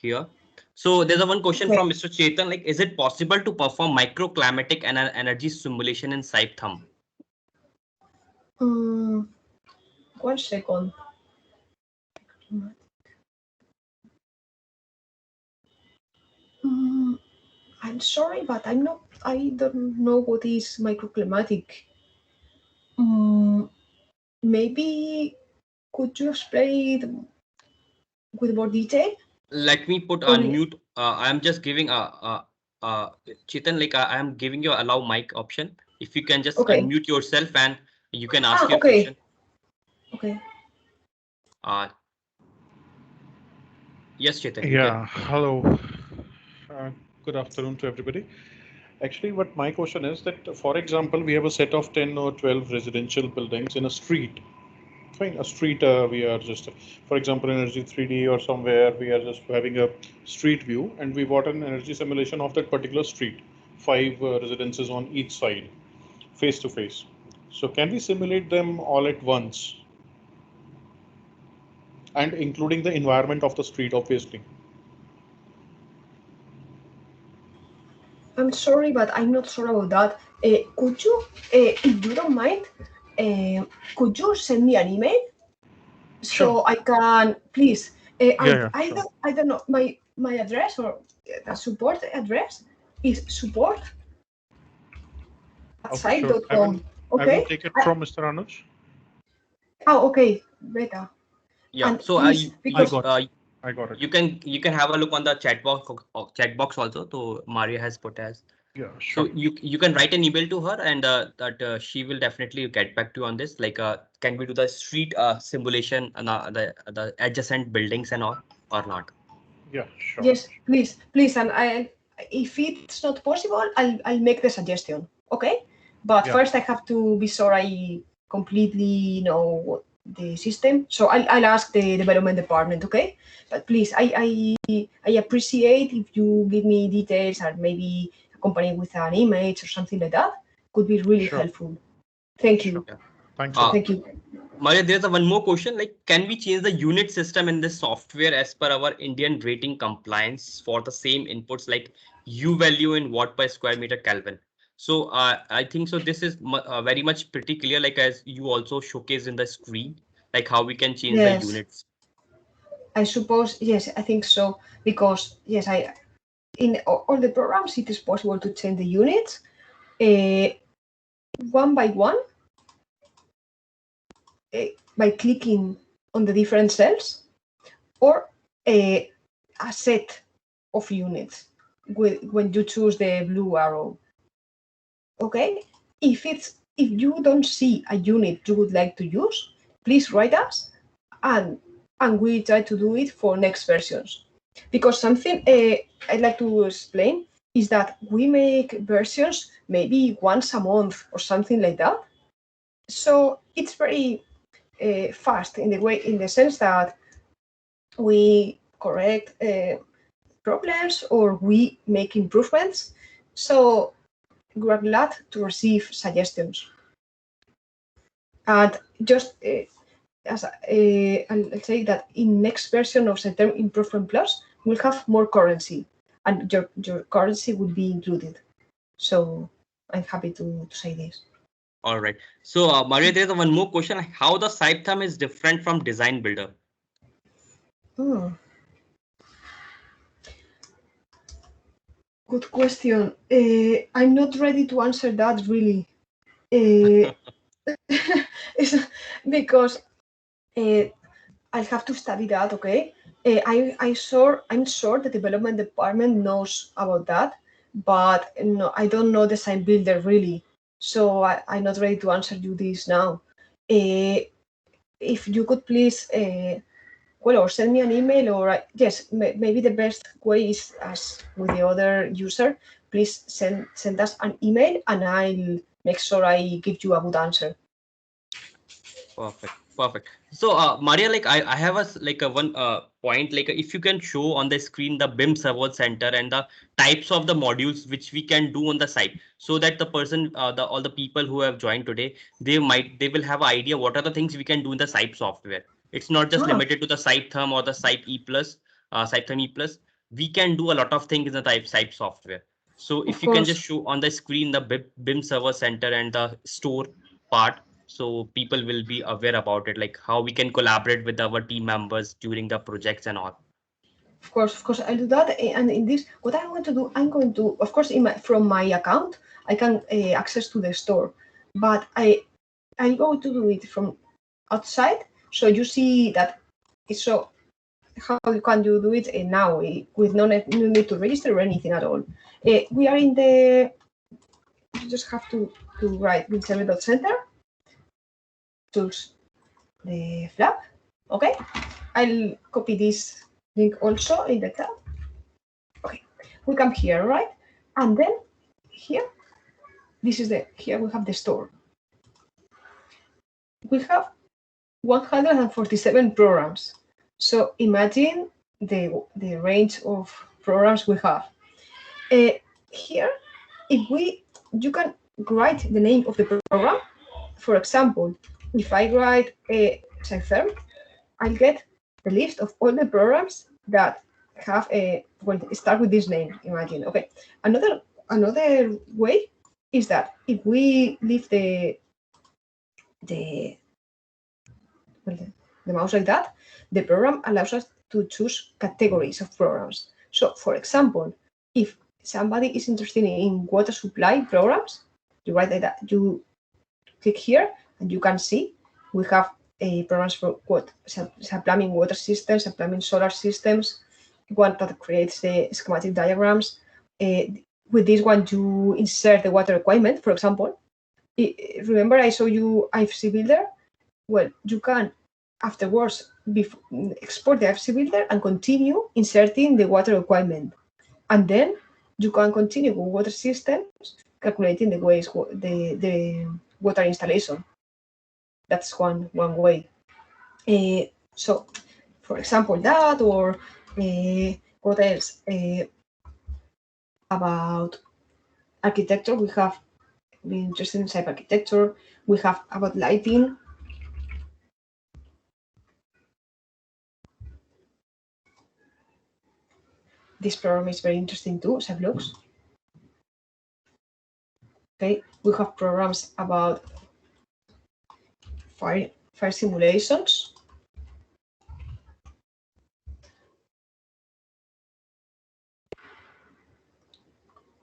here. So there's one question from Mr. Chetan, like, is it possible to perform microclimatic and an energy simulation in CYPETHERM? 1 second. I'm sorry, but I don't know what is microclimatic. Maybe could you explain it with more detail? Let me put Or unmute. I'm just giving Chetan, like I am giving you allow mic option. If you can just okay. unmute yourself and you can ask your Okay. question. Okay. Yes, Chetan. Yeah, hello. Good afternoon to everybody. Actually, what my question is that, for example, we have a set of 10 or 12 residential buildings in a street. Fine, a street, we are just, for example, Energy 3D or somewhere, we are just having a street view and we want an energy simulation of that particular street. 5 residences on each side, face to face. So can we simulate them all at once? And including the environment of the street, obviously. I'm sorry, but I'm not sure about that. Could you, if you don't mind, could you send me an email so Sure. I can, please? Yeah, I sure. don't know my address or the support address is support at Okay, sure. site.com. I will Okay. take it from Mr. Anuj. Oh, okay, better. Yeah. And So please, because I got it. you can have a look on the chat box also. So Maria has put as. Yeah, So sure. you can write an email to her and that she will definitely get back to you on this. Like, can we do the street simulation and the adjacent buildings and all or not? Yeah, sure. yes, please, and if it's not possible, I'll make the suggestion. Okay, but Yeah. first I have to be sure I completely know the system. So I'll ask the development department. Okay, but please, I appreciate if you give me details and maybe accompany with an image or something like that. Could be really Sure. helpful. Thank you. Sure. Yeah. Thanks a lot. Thank you. Maria, there's a one more question. Like, can we change the unit system in this software as per our Indian rating compliance for the same inputs like U value in watt per square meter Kelvin? So I think so. This is very much pretty clear. Like as you also showcased in the screen, like how we can change the Yes, units. I suppose yes. I think so because yes, in all the programs, it is possible to change the units one by one by clicking on the different cells or a set of units when you choose the blue arrow. Okay, if you don't see a unit you would like to use, please write us and we try to do it for next versions. Because something I'd like to explain is that we make versions maybe once a month or something like that. So it's very fast in the sense that we correct problems or we make improvements. So we're glad to receive suggestions. And just I'll say that in next version of CYPETHERM Improvement Plus, we'll have more currency, and your currency will be included. So I'm happy to say this. All right. So Maria, there's one more question. How the CYPETHERM is different from Design Builder? Good question. I'm not ready to answer that really. Because I'll have to study that, okay? I'm sure the development department knows about that, but no, I don't know Design Builder really. So I'm not ready to answer you this now. If you could please, or send me an email, or yes, maybe the best way is as with the other user. Please send us an email, and I'll make sure I give you a good answer. Perfect. So Maria, like I have a one point, like if you can show on the screen the BIM server center and the types of the modules which we can do on the site, so that the person all the people who have joined today, they will have an idea what are the things we can do in the CYPE software. It's not just limited to the CYPETHERM or the CYPE EPlus, CYPETHERM EPlus. We can do a lot of things in the CYPE software. So if Of you can just course. show on the screen the BIM server center and the store part, so people will be aware about it, like how we can collaborate with our team members during the projects and all. Of course, I'll do that. And in this, what I'm going to do, I'm going to, of course, from my account, I can access to the store, but I'm going to do it from outside. So you see that it's so how can you do it now with no need to register or anything at all. We are in the, you just have to write center, choose the flap. Okay, I'll copy this link also in the tab. Okay, we come here, right? And then here, this is here we have the store. We have 147 programs. So imagine the range of programs we have. Here, you can write the name of the program. For example, if I write CYPETHERM, I'll get the list of all the programs that have start with this name. Imagine. Okay. Another way is that if we leave the mouse like that, the program allows us to choose categories of programs. So, for example, if somebody is interested in water supply programs, you write that, you click here, and you can see we have programs for supplying water systems, supplying solar systems, one that creates the schematic diagrams. With this one, you insert the water requirement, for example. Remember I showed you IFC Builder? Well, you can afterwards export the IFC Builder and continue inserting the water requirement. And then you can continue with water systems, calculating the water installation. That's one way. So, for example, that, or what else? About architecture, we have been interested in CYPE architecture. We have about lighting. This program is very interesting too, CYPE. Okay, we have programs about fire simulations.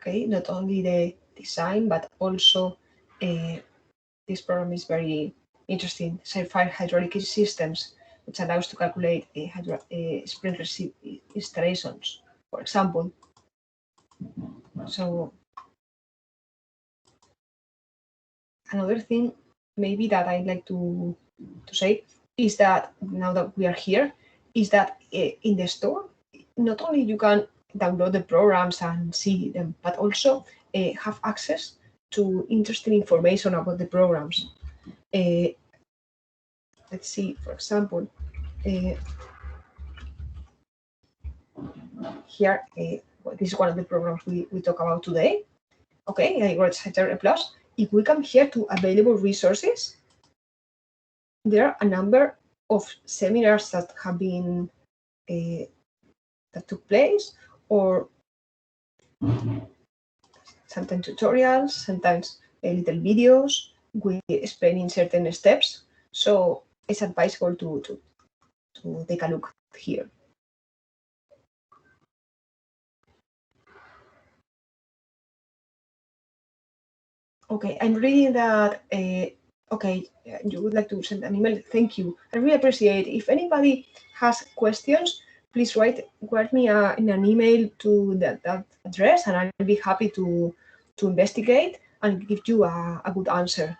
Okay, not only the design, but also this program is very interesting. CYPE hydraulic systems, which allows to calculate sprinkler installations, for example. So another thing maybe that I'd like to say is that now that we are here, is that in the store, not only you can download the programs and see them, but also have access to interesting information about the programs. Let's see, for example, here, this is one of the programs we talk about today. Okay, I wrote CYPETHERM EPlus. If we come here to available resources, there are a number of seminars that have been that took place, or sometimes tutorials, sometimes little videos with explaining certain steps. So it's advisable to take a look here. Okay, I'm reading that. Okay, you would like to send an email. Thank you. I really appreciate it. If anybody has questions, please write me in an email to that address, and I'll be happy to investigate and give you a good answer.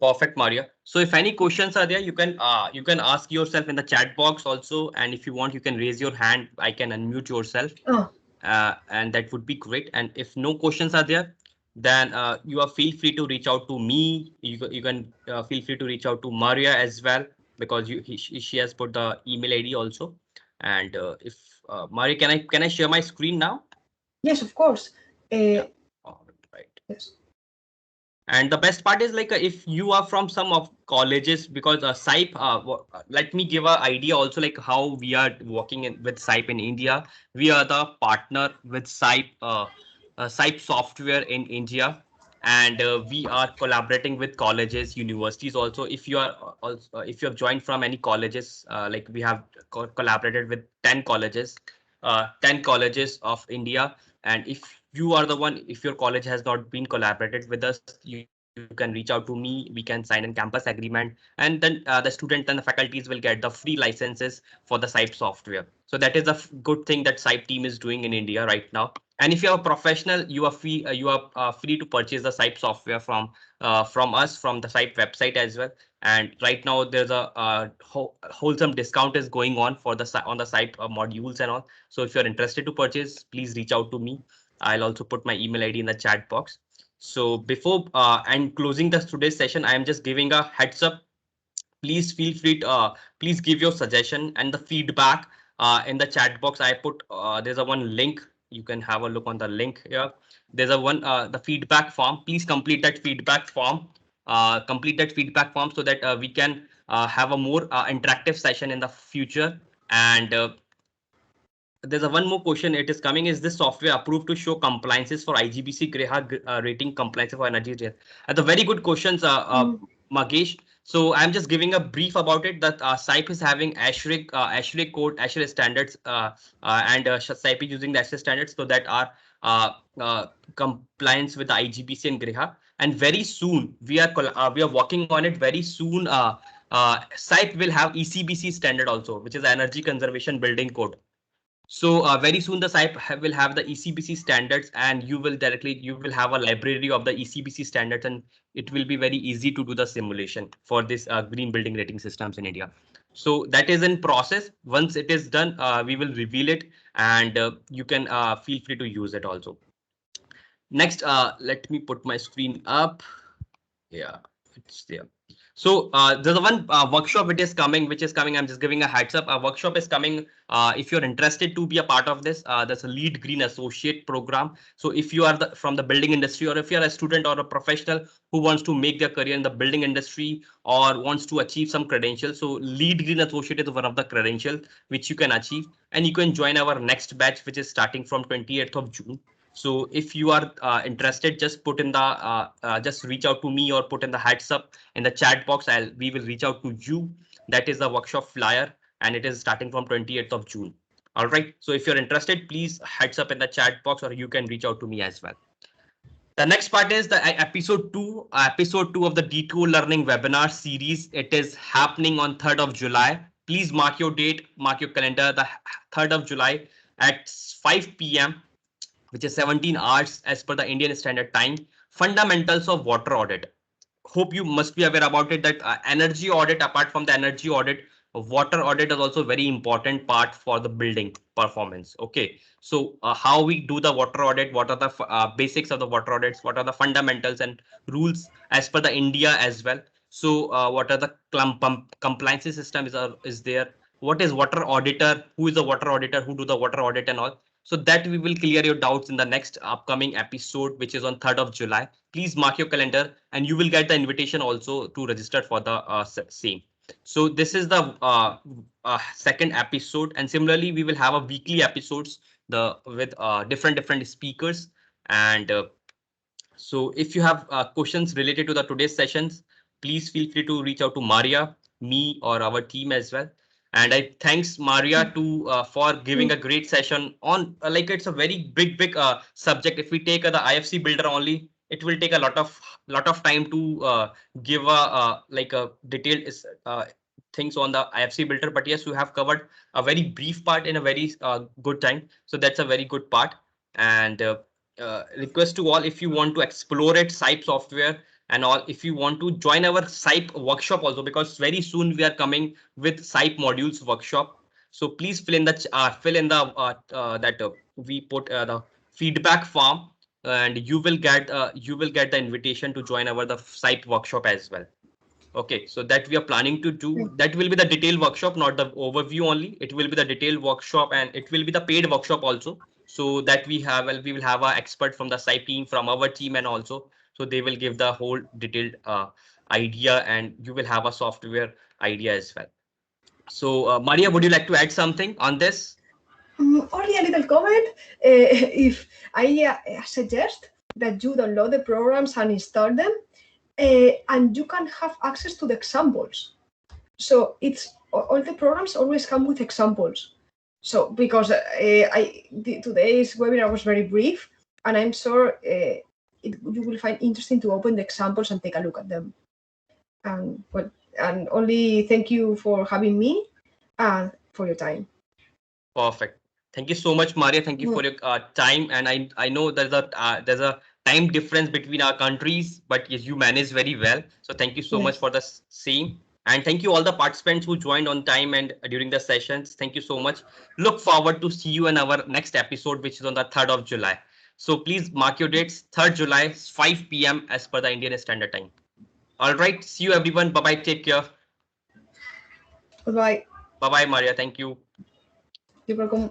Perfect, Maria. So if any questions are there, you can ask yourself in the chat box also, and if you want, you can raise your hand. I can unmute yourself. Oh. And that would be great. And if no questions are there, then you are feel free to reach out to me. You can feel free to reach out to Maria as well, because she has put the email ID also. And if Maria, can I share my screen now? Yes, of course. Yeah. All right. Yes. And the best part is, like, if you are from some of colleges, because CYPE, let me give an idea also, like how we are working with CYPE in India. We are the partner with CYPE, CYPE software in India. and we are collaborating with colleges, universities also. If you are also if you have joined from any colleges, like we have collaborated with 10 colleges, 10 colleges of India. And if you are the one, if your college has not been collaborated with us, you can reach out to me. We can sign a campus agreement, and then the student and the faculties will get the free licenses for the CYPE software. So that is a good thing that CYPE team is doing in India right now. And if you are a professional, you are free to purchase the CYPE software from us, from the CYPE website as well. And right now there's a wholesome discount is going on for the on the CYPE modules and all. So if you're interested to purchase, please reach out to me. I'll also put my email ID in the chat box. So before and closing the today's session, I am just giving a heads up. Please feel free to please give your suggestion and the feedback in the chat box. I put there's a one link. You can have a look on the link here. There's a one the feedback form. Please complete that feedback form. Complete that feedback form so that we can have a more interactive session in the future. And there's a one more question. It is coming. Is this software approved to show compliances for IGBC GREHA rating compliance for energy? The very good questions, Magesh. So I'm just giving a brief about it. That CYPE is having ASHRAE code, ASHRAE standards, and CYPE using the ASHRAE standards, so that are compliance with the IGBC and GREHA. And very soon we are working on it. Very soon, CYPE will have ECBC standard also, which is Energy Conservation Building Code. So very soon the CYPE will have the ECBC standards, and you will have a library of the ECBC standards, and it will be very easy to do the simulation for this green building rating systems in India. So that is in process. Once it is done, we will reveal it, and you can feel free to use it also. Next, let me put my screen up. Yeah, it's there. So there's a one workshop which is coming. I'm just giving a heads up. A workshop is coming. If you're interested to be a part of this, there's a Lead Green Associate program. So if you are from the building industry, or if you're a student or a professional who wants to make their career in the building industry or wants to achieve some credentials, so Lead Green Associate is one of the credentials which you can achieve, and you can join our next batch, which is starting from 28th of June. So if you are interested, just put in the just reach out to me or put in the heads up in the chat box. We will reach out to you. That is the workshop flyer, and it is starting from 28th of June. All right. So if you're interested, please heads up in the chat box, or you can reach out to me as well. The next part is the episode 2. Episode 2 of the Detour Learning webinar series. It is happening on 3rd of July. Please mark your date, mark your calendar. The 3rd of July at 5 p.m. which is 17 hours as per the Indian Standard Time. Fundamentals of water audit. Hope you must be aware about it, that energy audit, apart from the energy audit, water audit is also very important part for the building performance. Okay, so how we do the water audit, what are the basics of the water audits, what are the fundamentals and rules as per the India as well. So what are the compliance system is there, what is water auditor, who is the water auditor, who do the water audit and all. So that we will clear your doubts in the next upcoming episode, which is on 3rd of July. Please mark your calendar, and you will get the invitation also to register for the same. So this is the second episode, and similarly we will have a weekly episodes with different speakers. And so if you have questions related to the today's sessions, please feel free to reach out to Maria, me, or our team as well. And I thanks Maria to for giving a great session on like it's a very big subject. If we take the IFC Builder only, it will take a lot of time to give a like a detailed things on the IFC Builder. But yes, you have covered a very brief part in a very good time. So that's a very good part. And request to all, if you want to explore it, CYPE software and all, if you want to join our CYPE workshop also, because very soon we are coming with CYPE modules workshop. So please fill in the we put the feedback form, and you will get the invitation to join the CYPE workshop as well. Okay, so that we are planning to do, that will be the detailed workshop, not the overview only. It will be the detailed workshop, and it will be the paid workshop also. So that we will have an expert from the CYPE team, from our team, and also so they will give the whole detailed idea, and you will have a software idea as well. So Maria, would you like to add something on this? Only a little comment. If I suggest that you download the programs and install them, and you can have access to the examples. So it's all the programs always come with examples. So because today's webinar was very brief, and I'm sure you will find interesting to open the examples and take a look at them. And well, and only thank you for having me and for your time. Perfect. Thank you so much, Maria. Thank you for your time. And I know there's a time difference between our countries, but yes, you managed very well. So thank you so much for the same. And thank you all the participants who joined on time and during the sessions. Thank you so much. Look forward to see you in our next episode, which is on the 3rd of July. So please mark your dates, 3rd July, 5 p.m. as per the Indian Standard Time. All right. See you, everyone. Bye-bye. Take care. Bye-bye. Bye-bye, Maria. Thank you. You're welcome.